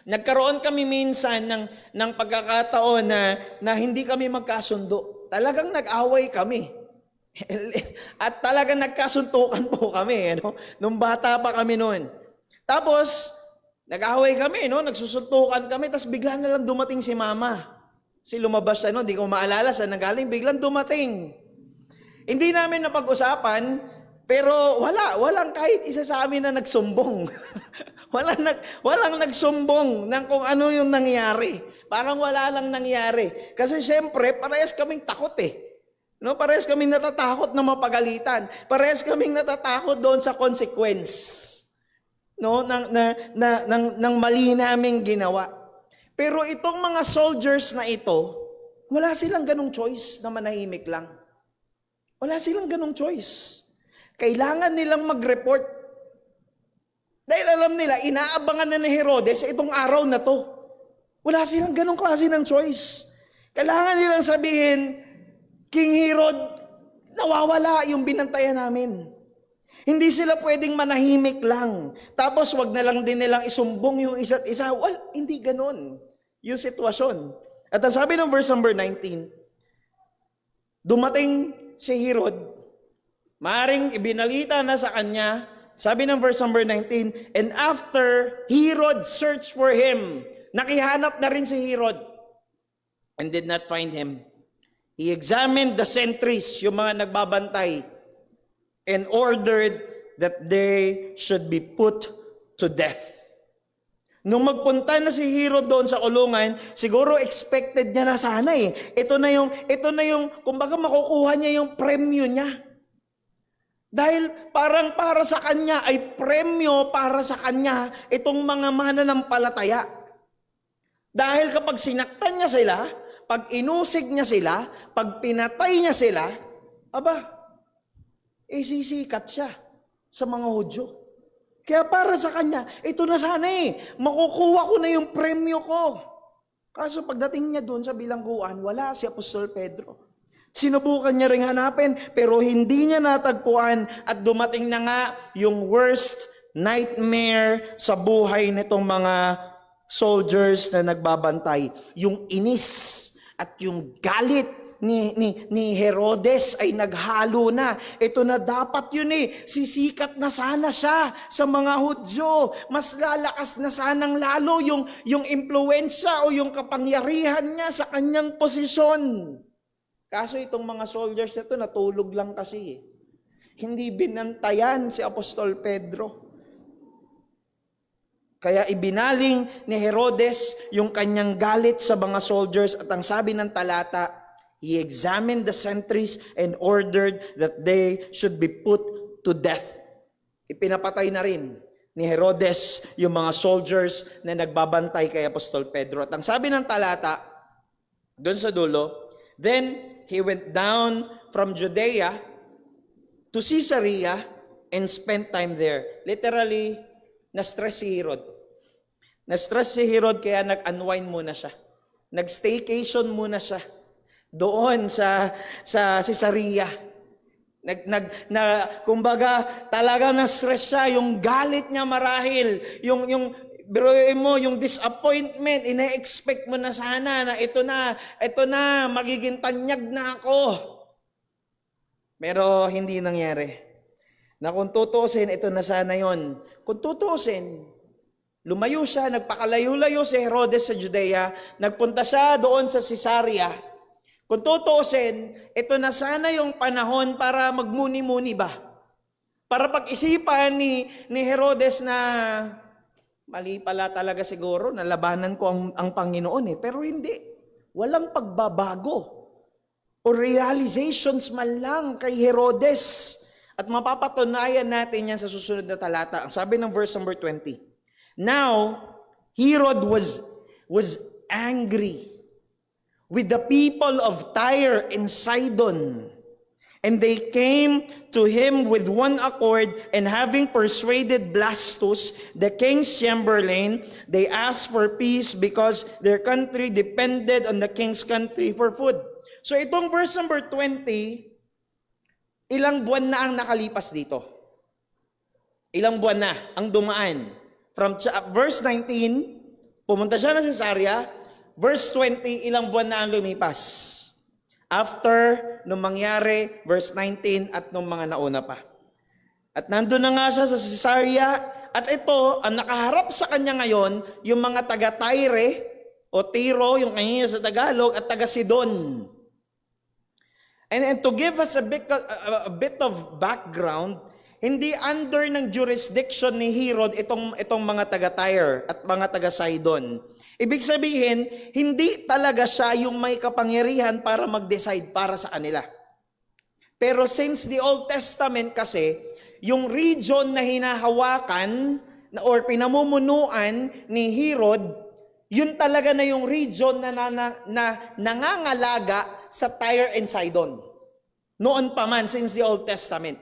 [SPEAKER 6] nagkaroon kami minsan ng pagkakataon na hindi kami magkasundo. Talagang nag-away kami. At talagang nagkasuntukan po kami, nung bata pa kami noon. Tapos, nag-away kami, nagsusuntukan kami, tapos bigla na lang dumating si mama. Lumabas siya, di ko maalala saan nagaling, biglang dumating. Hindi namin napag-usapan, pero walang kahit isa sa amin na nagsumbong. walang nagsumbong ng kung ano yung nangyari. Parang wala lang nangyari. Kasi syempre, parehas kaming takot Parehas kaming natatakot na mapagalitan. Parehas kaming natatakot doon sa consequence. Ng mali naming ginawa. Pero itong mga soldiers na ito, wala silang ganong choice na manahimik lang. Wala silang ganong choice. Kailangan nilang mag-report. Dahil alam nila, inaabangan na ni Herodes itong araw na to. Wala silang ganong klase ng choice. Kailangan nilang sabihin, King Herod, nawawala yung binantayan namin. Hindi sila pwedeng manahimik lang. Tapos wag na lang din nilang isumbong yung isa't isa. Well, hindi ganon yung sitwasyon. At ang sabi ng verse number 19, dumating si Herod, maaring ibinalita na sa kanya, sabi ng verse number 19, and after Herod searched for him, nakihanap na rin si Herod, and did not find him. He examined the sentries, yung mga nagbabantay, and ordered that they should be put to death. Nung magpunta na si Herod doon sa kulungan, siguro expected niya na sana Ito na yung, kumbaga makukuha niya yung premyo niya. Dahil parang para sa kanya ay premyo para sa kanya itong mga mananampalataya. Dahil kapag sinaktan niya sila, pag inusig niya sila, pag pinatay niya sila, sisikat siya sa mga Hudyo. Kaya para sa kanya, ito na sana makukuha ko na yung premyo ko. Kaso pagdating niya doon sa bilangguan, wala si Apostol Pedro. Sinubukan niya ring hanapin, pero hindi niya natagpuan at dumating na nga yung worst nightmare sa buhay nitong mga soldiers na nagbabantay. Yung inis at yung galit ni Herodes ay naghalo na. Ito na dapat yun sisikat na sana siya sa mga Hudyo. Mas lalakas na sanang lalo yung impluwensya o yung kapangyarihan niya sa kanyang posisyon. Kaso itong mga soldiers na to natulog lang kasi. Hindi binantayan si Apostol Pedro. Kaya ibinaling ni Herodes yung kanyang galit sa mga soldiers at ang sabi ng talata, he examined the sentries and ordered that they should be put to death. Ipinapatay na rin ni Herodes yung mga soldiers na nagbabantay kay Apostol Pedro. At ang sabi ng talata, doon sa dulo, then he went down from Judea to Caesarea and spent time there. Literally, na-stress si Herod. Na-stress si Herod kaya nag-unwind muna siya. Nag-staycation muna siya doon sa Caesarea. Kumbaga, talaga na-stress siya. Yung galit niya marahil, yung biruin mo, yung disappointment, ina-expect mo na sana na ito na, magiging tanyag na ako. Pero hindi nangyari. Na kung tutuusin, ito na sana yon. Kung tutuusin, lumayo siya, nagpakalayo-layo si Herodes sa Judea, nagpunta siya doon sa Caesarea. Kung tutuusin, ito na sana yung panahon para magmuni-muni ba? Para pag-isipan ni Herodes na mali pala talaga siguro, nalabanan ko ang Panginoon Pero hindi. Walang pagbabago o realizations man lang kay Herodes. At mapapatunayan natin yan sa susunod na talata. Ang sabi ng verse number 20. Now, Herod was angry with the people of Tyre and Sidon. And they came to him with one accord, and having persuaded Blastus, the king's chamberlain, they asked for peace because their country depended on the king's country for food. So itong verse number 20, ilang buwan na ang nakalipas dito? Ilang buwan na ang dumaan? From verse 19, pumunta siya na Caesarea. Verse 20, ilang buwan na ang lumipas? After nung mangyari, verse 19, at nung mga nauna pa. At nandun na nga siya sa Caesarea, at ito, ang nakaharap sa kanya ngayon, yung mga taga-Tyre, o Tiro, yung kanina sa Tagalog, at taga-Sidon. And to give us a bit of background, hindi under ng jurisdiction ni Herod itong mga taga-Tyre at mga taga-Sidon. Ibig sabihin, hindi talaga siya yung may kapangyarihan para mag-decide para sa kanila. Pero since the Old Testament kasi, yung region na hinahawakan or pinamumunuan ni Herod, yun talaga na yung region na nangangalaga sa Tyre and Sidon. Noon pa man, since the Old Testament.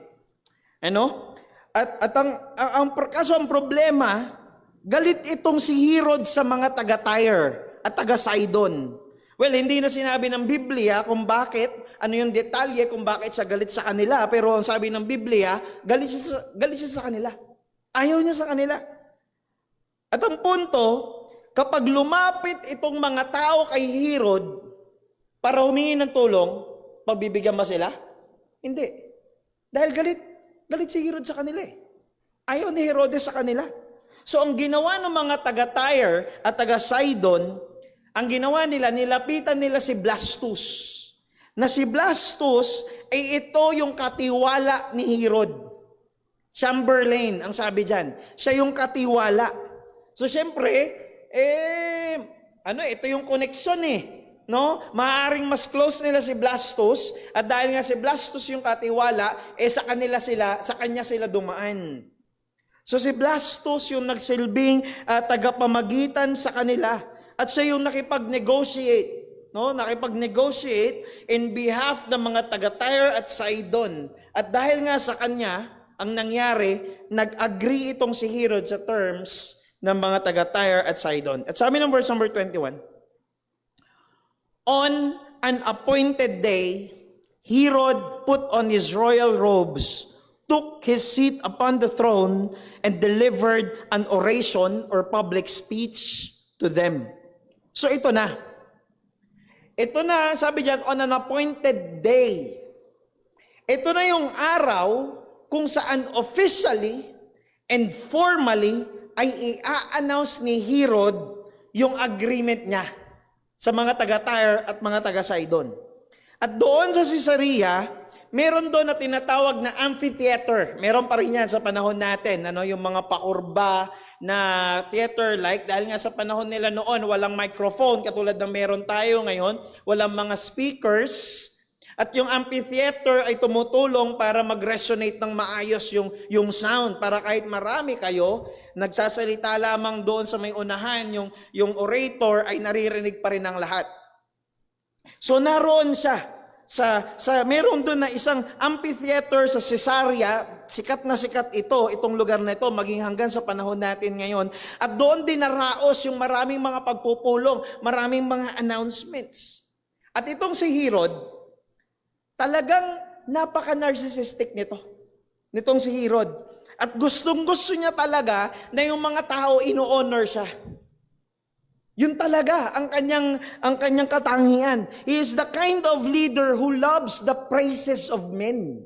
[SPEAKER 6] Ano? At ang problema, galit itong si Herod sa mga taga-Tyre at taga-Sidon. Well, hindi na sinabi ng Biblia kung bakit, ano yung detalye kung bakit siya galit sa kanila. Pero ang sabi ng Biblia, galit siya sa kanila. Ayaw niya sa kanila. At ang punto, kapag lumapit itong mga tao kay Herod para humingi ng tulong, pagbibigyan ba sila? Hindi. Dahil galit si Herod sa kanila Ayaw ni Herodes sa kanila. So ang ginawa ng mga taga-Tyre at taga-Sidon, ang ginawa nila, nilapitan nila si Blastus. Na si Blastus ay ito yung katiwala ni Herod. Chamberlain, ang sabi dyan. Siya yung katiwala. So syempre, ito yung connection No? Maaaring mas close nila si Blastus, at dahil nga si Blastus yung katiwala, sa kanya sila dumaan. So si Blastus yung nagsilbing tagapamagitan sa kanila, at siya yung nakipag-negotiate, no? Nakipag-negotiate in behalf ng mga taga-Tyre at Sidon. At dahil nga sa kanya, ang nangyari, nag-agree itong si Herod sa terms ng mga taga-Tyre at Sidon. At sabi ng verse number 21, on an appointed day, Herod put on his royal robes, took his seat upon the throne, and delivered an oration or public speech to them. So ito na. Ito na, sabi diyan, on an appointed day. Ito na yung araw kung saan officially and formally ay i-announce ni Herod yung agreement niya sa mga taga-Tyre at mga taga-Sidon. At doon sa Caesarea, meron doon na tinatawag na amphitheater. Meron pa rin yan sa panahon natin, yung mga pakurba na theater-like, dahil nga sa panahon nila noon, walang microphone, katulad ng meron tayo ngayon, walang mga speakers, at yung amphitheater ay tumutulong para mag-resonate ng maayos yung sound, para kahit marami kayo, nagsasalita lamang doon sa may unahan, yung orator ay naririnig pa rin ng lahat. So naroon siya, meron doon na isang amphitheater sa Caesarea, sikat na sikat itong lugar na ito, maging hanggang sa panahon natin ngayon. At doon din naraos yung maraming mga pagpupulong, maraming mga announcements. At itong si Herod, talagang napaka-narcissistic nitong si Herod. At gustong-gusto niya talaga na yung mga tao ino-honor siya. Yun talaga ang kanyang katangian. He is the kind of leader who loves the praises of men.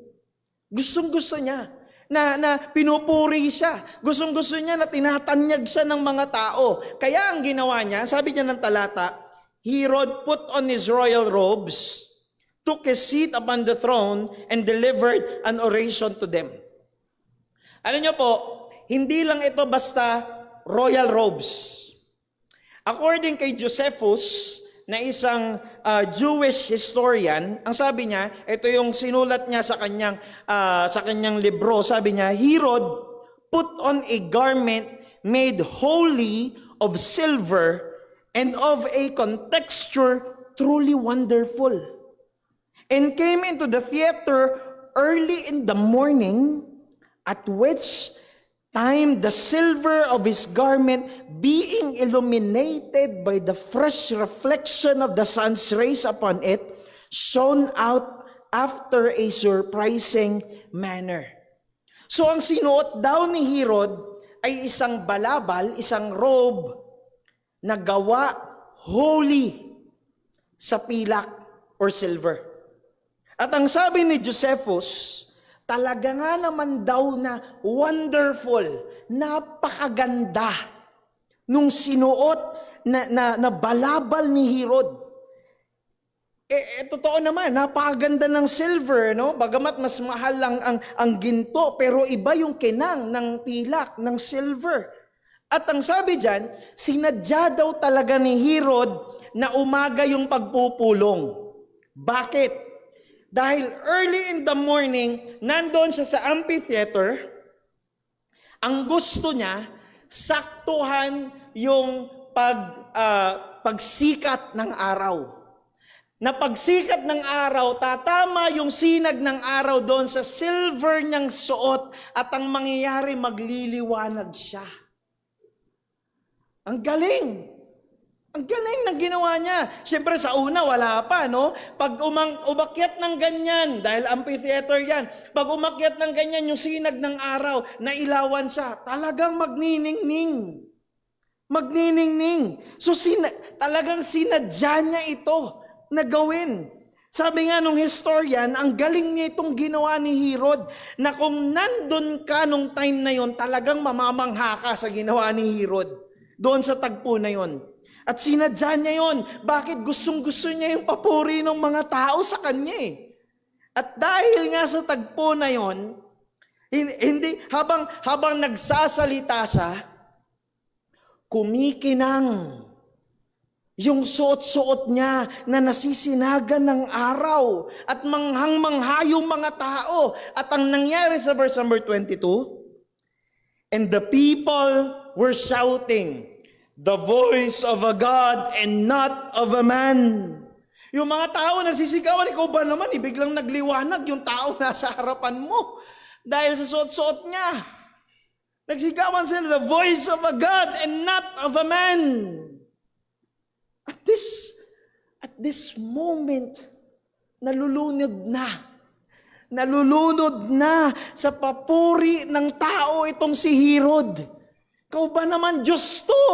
[SPEAKER 6] Gustong-gusto niya na pinupuri siya. Gustong-gusto niya na tinatanyag siya ng mga tao. Kaya ang ginawa niya, sabi niya ng talata, Herod put on his royal robes, took his seat upon the throne, and delivered an oration to them. Alam niyo po, hindi lang ito basta royal robes. According kay Josephus, na isang Jewish historian, ang sabi niya, ito yung sinulat niya sa kanyang libro, sabi niya, Herod put on a garment made wholly of silver and of a contexture truly wonderful, and came into the theater early in the morning, at which time the silver of his garment, being illuminated by the fresh reflection of the sun's rays upon it, shone out after a surprising manner. So ang sinuot daw ni Herod ay isang balabal, isang robe na gawa holy sa pilak or silver. At ang sabi ni Josephus, talaga nga naman daw na wonderful, napakaganda nung sinuot na balabal ni Herod. Totoo naman, napakaganda ng silver, no? Bagamat mas mahal lang ang ginto, pero iba yung kinang ng pilak, ng silver. At ang sabi dyan, sinadya daw talaga ni Herod na umaga yung pagpupulong. Bakit? Dahil early in the morning, nandoon siya sa amphitheater, ang gusto niya, saktuhan yung pagsikat ng araw. Na pagsikat ng araw, tatama yung sinag ng araw doon sa silver niyang suot at ang mangyayari, magliliwanag siya. Ang galing! Ang galing ng ginawa niya. Siyempre sa una, wala pa, no? Pag umakyat ng ganyan, dahil amphitheater yan, pag umakyat ng ganyan yung sinag ng araw, nailawan siya, talagang magniningning. Magniningning. So talagang sinadya niya ito na gawin. Sabi nga nung historian, ang galing niya itong ginawa ni Herod, na kung nandun ka nung time na yon, talagang mamamangha ka sa ginawa ni Herod. Doon sa tagpo na yon. At sinadya niya yon. Bakit? Gustong-gusto niya yung papuri ng mga tao sa kanya eh. At dahil nga sa tagpo na yon, hindi, habang nagsasalita siya, kumikinang yung suot-suot niya na nasisinagan ng araw at manghang-mangha yung mga tao. At ang nangyari sa verse number 22, and the people were shouting, the voice of a God and not of a man. Yung mga tao nagsisigawan, ikaw ba naman, biglang nagliwanag yung tao nasa harapan mo dahil sa suot-suot niya. Nagsigawan sila, the voice of a God and not of a man. At this moment, nalulunod na sa papuri ng tao itong si Herod. Ikaw ba naman, Diyos to?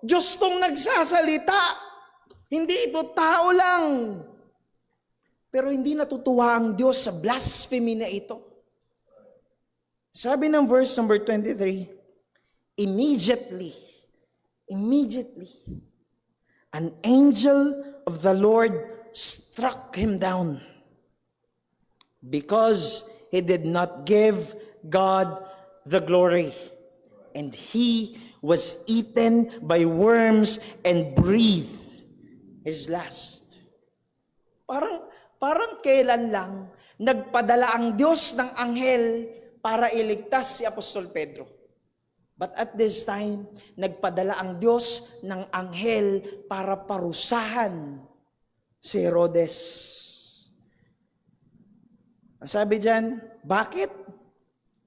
[SPEAKER 6] Diyos tong nagsasalita. Hindi ito tao lang. Pero hindi natutuwa ang Diyos sa blasphemy na ito. Sabi ng verse number 23, immediately, an angel of the Lord struck him down because he did not give God the glory. And he was eaten by worms and breathed his last. Parang kailan lang nagpadala ang Diyos ng anghel para iligtas si Apostol Pedro. But at this time, nagpadala ang Diyos ng anghel para parusahan si Herodes. Ang sabi diyan, bakit?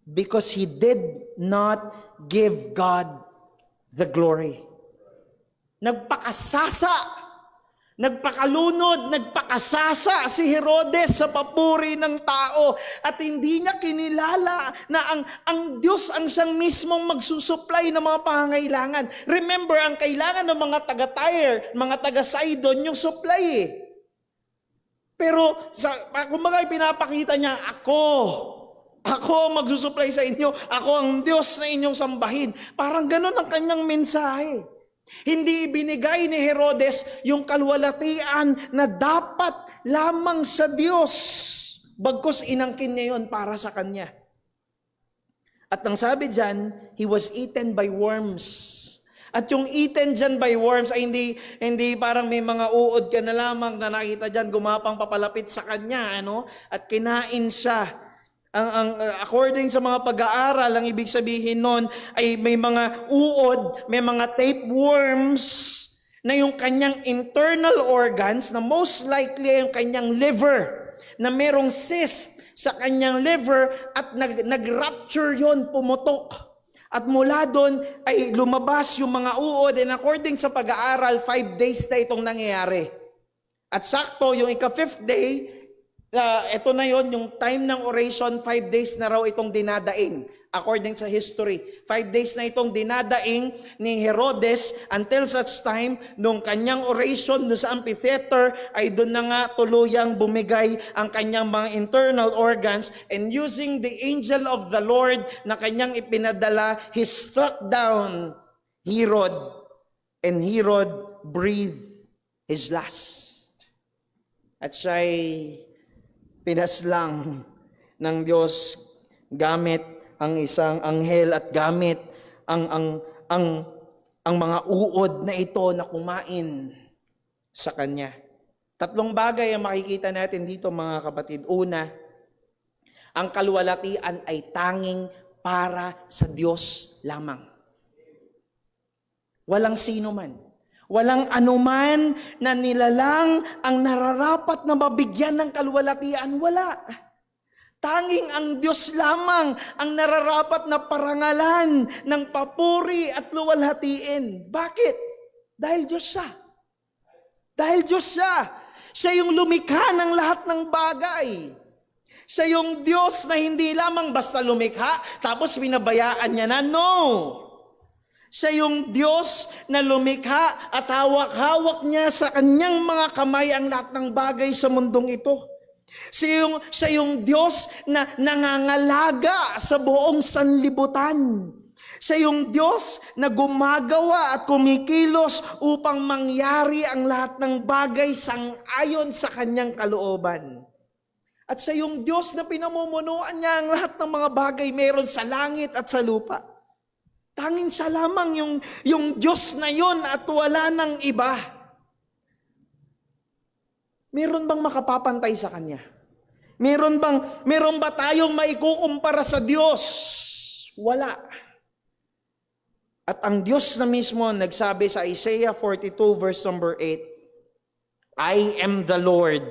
[SPEAKER 6] Because he did not give God the glory. Nagpakalunod, nagpakasasa si Herodes sa papuri ng tao at hindi niya kinilala na ang Diyos ang siyang mismong magsusupply ng mga pangangailangan. Remember, ang kailangan ng mga taga-Tyre, mga taga-Sidon, yung supply eh. Pero, kumbaga pinapakita niya, ako ang magsusupply sa inyo. Ako ang Diyos na inyong sambahin. Parang ganun ang kanyang mensahe. Hindi ibinigay ni Herodes yung kalwalatian na dapat lamang sa Diyos. Bagkus inangkin niya yun para sa kanya. At ang sabi dyan, he was eaten by worms. At yung eaten dyan by worms ay hindi parang may mga uod ka na lamang na nakita dyan, gumapang papalapit sa kanya, ano? At kinain siya. According sa mga pag-aaral, ang ibig sabihin nun ay may mga uod, may mga tapeworms na yung kanyang internal organs, na most likely yung kanyang liver, na merong cyst sa kanyang liver at nag-rupture yon, pumutok. At mula doon ay lumabas yung mga uod, and according sa pag-aaral, 5 days na itong nangyayari. At sakto, yung ika-5th day, ito na yon, yung time ng oration, 5 days na raw itong dinadaing. According sa history, 5 days na itong dinadaing ni Herodes until such time nung kanyang oration doon sa amphitheater ay doon na nga tuluyang bumigay ang kanyang mga internal organs, and using the angel of the Lord na kanyang ipinadala, he struck down Herod, and Herod breathed his last. At siya'y pinaslang ng Diyos gamit ang isang anghel at gamit ang mga uod na ito na kumain sa kanya. 3 bagay ang makikita natin dito, mga kapatid. Una, ang kaluwalhatian ay tanging para sa Diyos lamang. Walang sino man, walang anuman na nilalang ang nararapat na mabigyan ng kaluwalhatian. Wala. Tanging ang Diyos lamang ang nararapat na parangalan ng papuri at luwalhatiin. Bakit? Dahil Diyos siya. Dahil Diyos siya. Siya yung lumikha ng lahat ng bagay. Siya yung Diyos na hindi lamang basta lumikha, tapos binabayaan niya na. No! Siya yung Diyos na lumikha at hawak-hawak niya sa kanyang mga kamay ang lahat ng bagay sa mundong ito. Siya yung Diyos na nangangalaga sa buong sanlibutan. Siya yung Diyos na gumagawa at kumikilos upang mangyari ang lahat ng bagay sang-ayon sa kanyang kalooban. At siya yung Diyos na pinamumunuan niya ang lahat ng mga bagay meron sa langit at sa lupa. Tanging siya lamang yung Diyos na yon at wala nang iba. Meron bang makapapantay sa Kanya? Meron ba tayong maikukumpara sa Diyos? Wala. At ang Diyos na mismo nagsabi sa Isaiah 42 verse number 8, I am the Lord,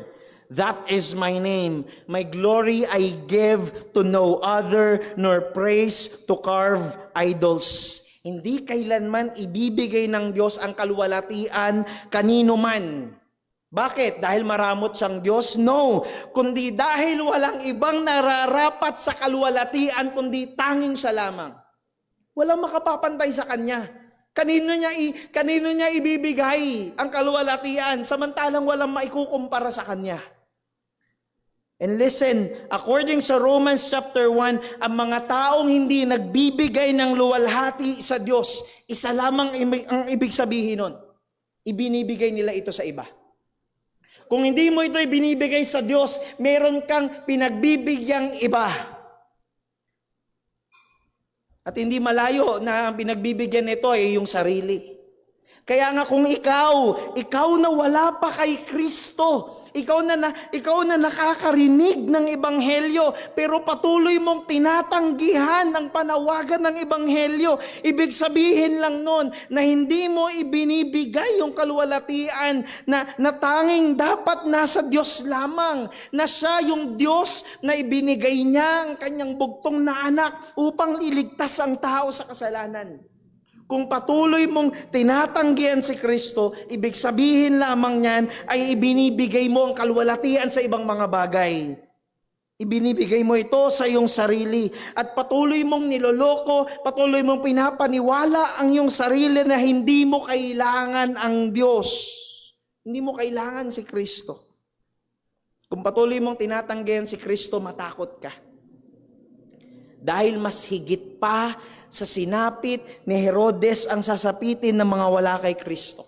[SPEAKER 6] that is my name. My glory I give to no other, nor praise to carve idols. Hindi kailanman ibibigay ng Diyos ang kaluwalhatian kanino man. Bakit? Dahil maramot siyang Diyos? No. Kundi dahil walang ibang nararapat sa kaluwalhatian kundi tanging siya lamang. Walang makapapantay sa Kanya. Kanino niya ibibigay ang kaluwalhatian samantalang walang maikukumpara sa Kanya. And listen, according sa Romans chapter 1, ang mga taong hindi nagbibigay ng luwalhati sa Diyos, isa lamang ang ibig sabihin nun. Ibinibigay nila ito sa iba. Kung hindi mo ito ibinibigay sa Diyos, meron kang pinagbibigyang iba. At hindi malayo na ang pinagbibigyan nito ay yung sarili. Kaya nga kung ikaw na wala pa kay Kristo, ikaw na nakakarinig ng ebanghelyo, pero patuloy mong tinatanggihan ang panawagan ng ebanghelyo, ibig sabihin lang nun na hindi mo ibinibigay yung kaluwalhatian na tanging dapat nasa Diyos lamang, na siya yung Diyos na ibinigay niya ang kanyang bugtong na anak upang liligtas ang tao sa kasalanan. Kung patuloy mong tinatanggihan si Kristo, ibig sabihin lamang niyan ay ibinibigay mo ang kaluwalhatian sa ibang mga bagay. Ibinibigay mo ito sa iyong sarili at patuloy mong niloloko, patuloy mong pinapaniwala ang iyong sarili na hindi mo kailangan ang Diyos. Hindi mo kailangan si Kristo. Kung patuloy mong tinatanggihan si Kristo, matakot ka. Dahil mas higit pa sa sinapit ni Herodes ang sasapitin ng mga wala kay Kristo.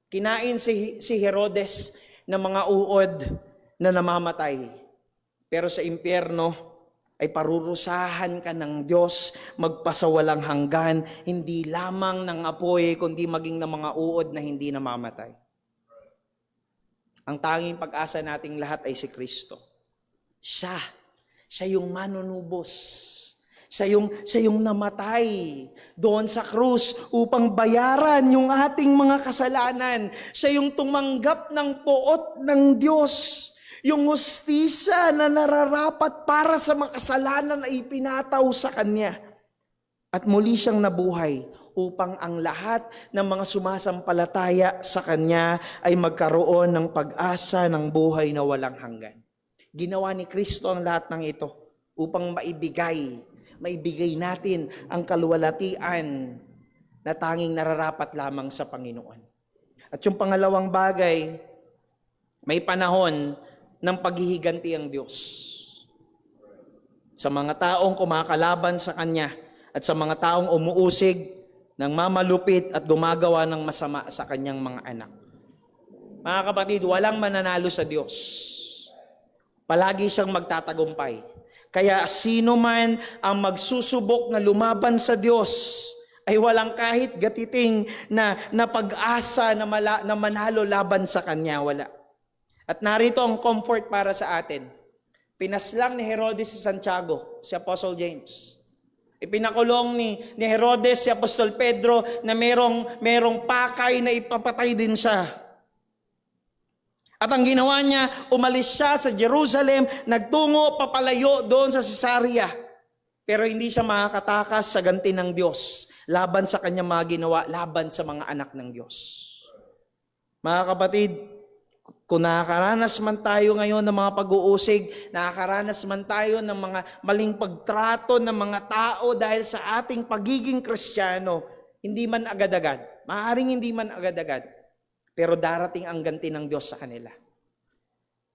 [SPEAKER 6] Kinain si Herodes ng mga uod na namamatay. Pero sa impyerno, ay parurusahan ka ng Diyos magpasawalang hanggan, hindi lamang ng apoy, kundi maging ng mga uod na hindi namamatay. Ang tanging pag-asa nating lahat ay si Kristo. Siya yung manunubos. Siya yung namatay doon sa krus upang bayaran yung ating mga kasalanan. Siya yung tumanggap ng poot ng Diyos. Yung hustisya na nararapat para sa makasalanan ay ipinataw sa Kanya. At muli siyang nabuhay upang ang lahat ng mga sumasampalataya sa Kanya ay magkaroon ng pag-asa ng buhay na walang hanggan. Ginawa ni Kristo ang lahat ng ito upang maibigay natin ang kaluwalhatian na tanging nararapat lamang sa Panginoon. At yung pangalawang bagay, may panahon ng paghihiganti ang Diyos sa mga taong kumakalaban sa Kanya at sa mga taong umuusig ng mamalupit at gumagawa ng masama sa Kanyang mga anak. Mga kapatid, walang mananalo sa Diyos. Palagi siyang magtatagumpay. Kaya sino man ang magsusubok na lumaban sa Diyos ay walang kahit gatiting na pag-asa na manalo laban sa Kanya. Wala. At narito ang comfort para sa atin. Pinaslang ni Herodes si Santiago, si Apostle James. Ipinakulong ni Herodes si Apostol Pedro na merong pakay na ipapatay din siya. At ang ginawa niya, umalis siya sa Jerusalem, nagtungo papalayo doon sa Cesarea. Pero hindi siya makakatakas sa ganti ng Diyos laban sa kanyang mga ginawa, laban sa mga anak ng Diyos. Mga kapatid, kung nakakaranas man tayo ngayon ng mga pag-uusig, nakakaranas man tayo ng mga maling pagtrato ng mga tao dahil sa ating pagiging Kristiyano, hindi man agad-agad, maaaring hindi man agad-agad, pero darating ang ganti ng Diyos sa kanila.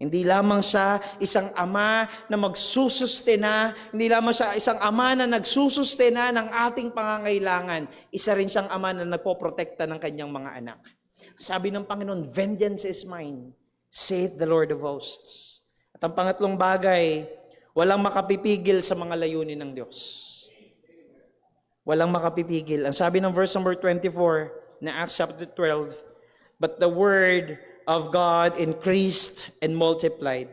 [SPEAKER 6] Hindi lamang siya isang ama na magsusustena, hindi lamang siya isang ama na nagsusustena ng ating pangangailangan, isa rin siyang ama na nagpoprotekta ng kanyang mga anak. Sabi ng Panginoon, vengeance is mine, saith the Lord of hosts. At ang pangatlong bagay, walang makapipigil sa mga layunin ng Diyos. Walang makapipigil. Ang sabi ng verse number 24 na Acts chapter 12, but the word of God increased and multiplied.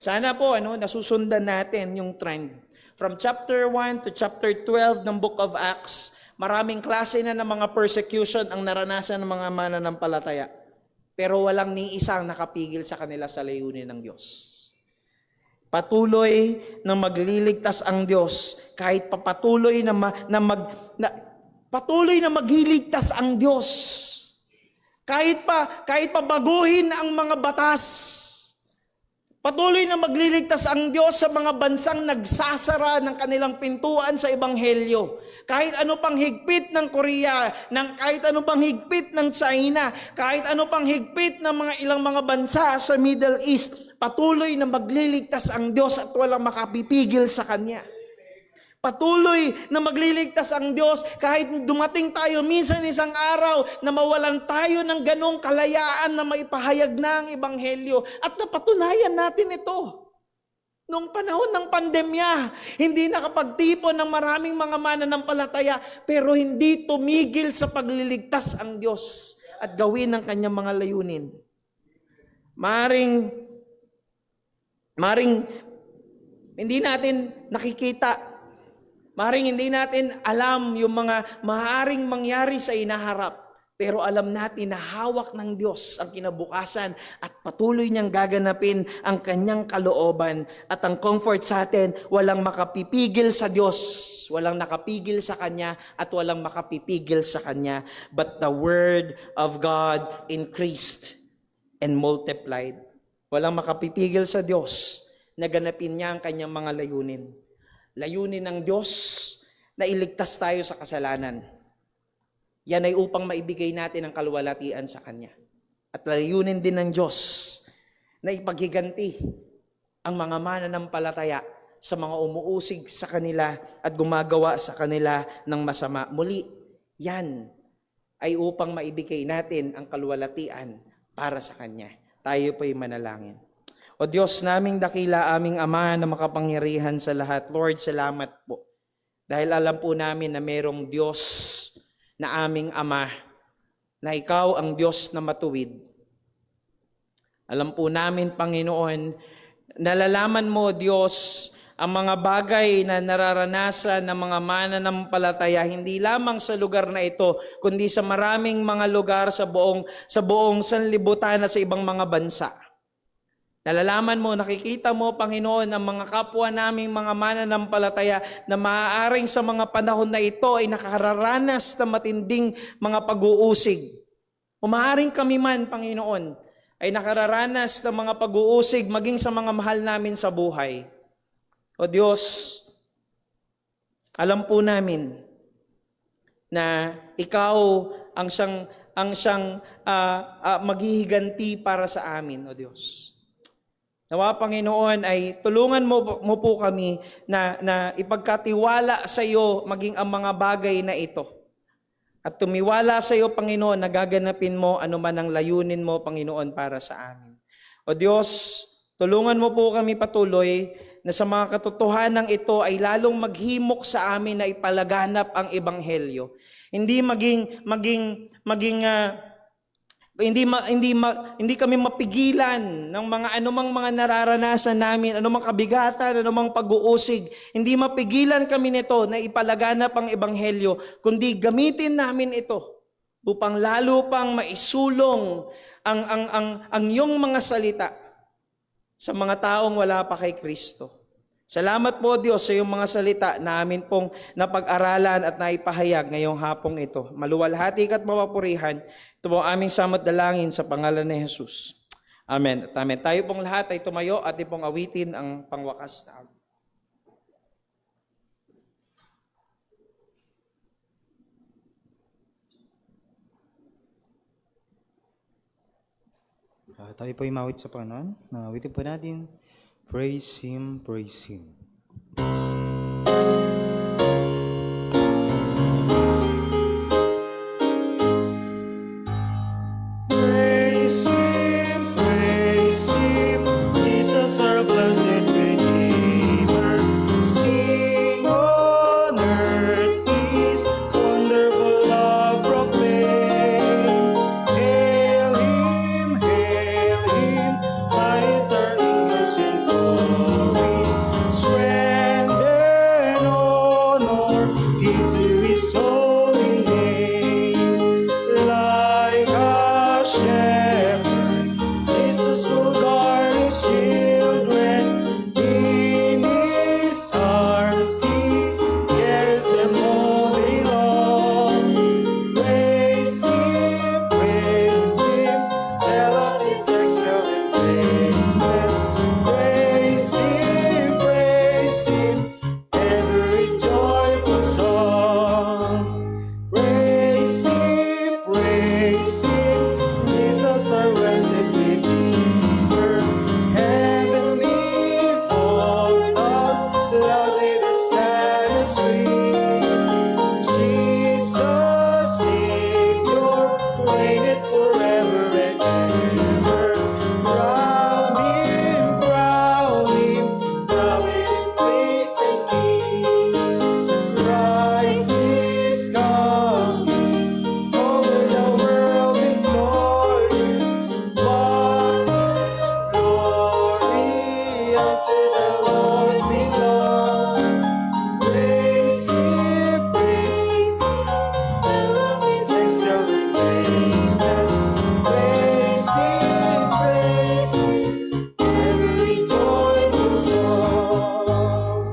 [SPEAKER 6] Sana po, nasusundan natin yung trend. From chapter 1 to chapter 12 ng book of Acts, maraming klase na ng mga persecution ang naranasan ng mga mananampalataya. Pero walang ni isang nakapigil sa kanila sa layunin ng Diyos. Patuloy na magliligtas ang Diyos kahit patuloy na magliligtas ang Diyos. Kahit pa baguhin ang mga batas. Patuloy na magliligtas ang Diyos sa mga bansang nagsasara ng kanilang pintuan sa Ebanghelyo. Kahit ano pang higpit ng Korea, kahit ano pang higpit ng China, kahit ano pang higpit ng mga ilang mga bansa sa Middle East, patuloy na magliligtas ang Diyos at walang makapipigil sa Kanya. Patuloy na magliligtas ang Diyos kahit dumating tayo minsan isang araw na mawalan tayo ng ganong kalayaan na maipahayag na ang Ebanghelyo. At napatunayan natin ito. Noong panahon ng pandemya, hindi nakapagtipon ng maraming mga mananampalataya pero hindi tumigil sa pagliligtas ang Diyos at gawin ang kanyang mga layunin. Maring hindi natin nakikita. Maring hindi natin alam yung mga maaaring mangyari sa inaharap. Pero alam natin na hawak ng Diyos ang kinabukasan at patuloy niyang gaganapin ang kanyang kalooban. At ang comfort sa atin, walang makapipigil sa Diyos, walang nakapigil sa Kanya at walang makapipigil sa Kanya. But the word of God increased and multiplied. Walang makapipigil sa Diyos na ganapin niya ang kanyang mga layunin. Layunin ng Diyos na iligtas tayo sa kasalanan. Yan ay upang maibigay natin ang kaluwalhatian sa Kanya. At layunin din ng Diyos na ipaghiganti ang mga mananampalataya sa mga umuusig sa kanila at gumagawa sa kanila ng masama. Muli, yan ay upang maibigay natin ang kaluwalhatian para sa Kanya. Tayo po'y manalangin. O Diyos naming dakila, aming Ama na makapangyarihan sa lahat. Lord, salamat po. Dahil alam po namin na merong Diyos na aming Ama, na ikaw ang Diyos na matuwid. Alam po namin, Panginoon, nalalaman mo, Diyos, ang mga bagay na nararanasan ng mga mananampalataya, hindi lamang sa lugar na ito, kundi sa maraming mga lugar sa buong sanlibutan at sa ibang mga bansa. Nalalaman mo, nakikita mo, Panginoon, ang mga kapwa naming mga mananampalataya na maaaring sa mga panahon na ito ay nakararanas ng matinding mga pag-uusig. Umaaring kami man, Panginoon, ay nakararanas ng mga pag-uusig maging sa mga mahal namin sa buhay. O Diyos, alam po namin na Ikaw ang siyang maghihiganti para sa amin, o Diyos. Nawa, Panginoon, ay tulungan mo po kami na ipagkatiwala sa iyo maging ang mga bagay na ito. At tumiwala sa iyo, Panginoon, na gaganapin mo anuman ang layunin mo, Panginoon, para sa amin. O Diyos, tulungan mo po kami patuloy na sa mga katotohanan ito ay lalong maghimok sa amin na ipalaganap ang Ebanghelyo. Hindi kami mapigilan ng mga anumang mga nararanasan namin, anumang kabigatan, anumang pag-uusig. Hindi mapigilan kami nito na ipalaganap ang Ebanghelyo, kundi gamitin namin ito upang lalo pang maisulong ang iyong mga salita sa mga taong wala pa kay Kristo. Salamat po, Diyos, sa iyong mga salita na amin pong napag-aralan at naipahayag ngayong hapong ito. Maluwalhati at mapapurihan. Ito po aming samot dalangin sa pangalan ni Jesus. Amen. At amen. Tayo pong lahat ay tumayo at ipong awitin ang pangwakas na awit.
[SPEAKER 2] Tayo po imawit sa Panginoon. Awitin po natin. Praise Him, praise Him.
[SPEAKER 3] Praise Him, Jesus our blessed Redeemer. Sing on earth His wonderful love proclaim. Hail Him, flies our angels in glory. Strength and honor give to His holy name. Like a shepherd, Jesus will guard His children. In His arms He carries them all day long. Praise Him, tell of His excellent greatness. Praise Him, every joyful song. Praise Him, Jesus our blessed Redeemer. Heavenly thoughts, loudly the saddest ring. Jesus Savior, reigneth forever and ever. Crown Him, in place and King. Christ is coming, over the world victorious. What glory unto the Lord belong. Praise Him, tell of His excellent greatness. Praise Him, every joyful song.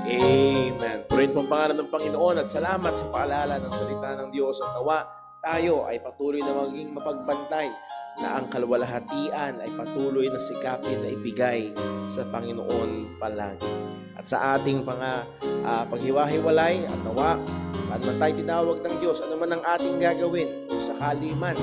[SPEAKER 1] Amen. Purihin po ang pangalan ng Panginoon at salamat sa paalala ng salita ng Diyos at nawa tayo ay patuloy na maging mapagbantay na ang kalwalhatian ay patuloy na sikapin na ibigay sa Panginoon palagi. At sa ating paghiwa-hiwalay at nawa, saan man tayo tinawag ng Diyos, ano man ang ating gagawin, kung sakali man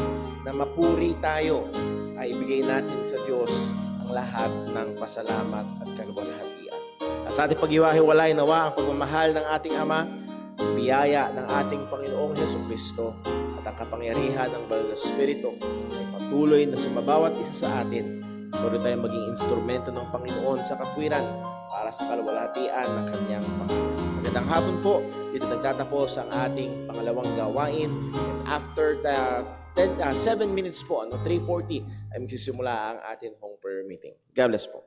[SPEAKER 1] na mapuri tayo, ay ibigay natin sa Diyos ang lahat ng pasalamat at kalwalhatian. At sa ating paghiwa-hiwalay, nawa ang pagmamahal ng ating Ama, biyaya ng ating Panginoong Hesukristo, at ang kapangyarihan ng Banal na Espiritu ay tuloy na sumabawat isa sa atin. Tuloy tayong maging instrumento ng Panginoon sa katwiran para sa kalwalhatian ng kanyang Panginoon. Magandang hapon po. Dito nagtatapos ang ating pangalawang gawain. And after 7 minutes po, 3:40, ay magsisimula ang ating home prayer meeting. God bless po.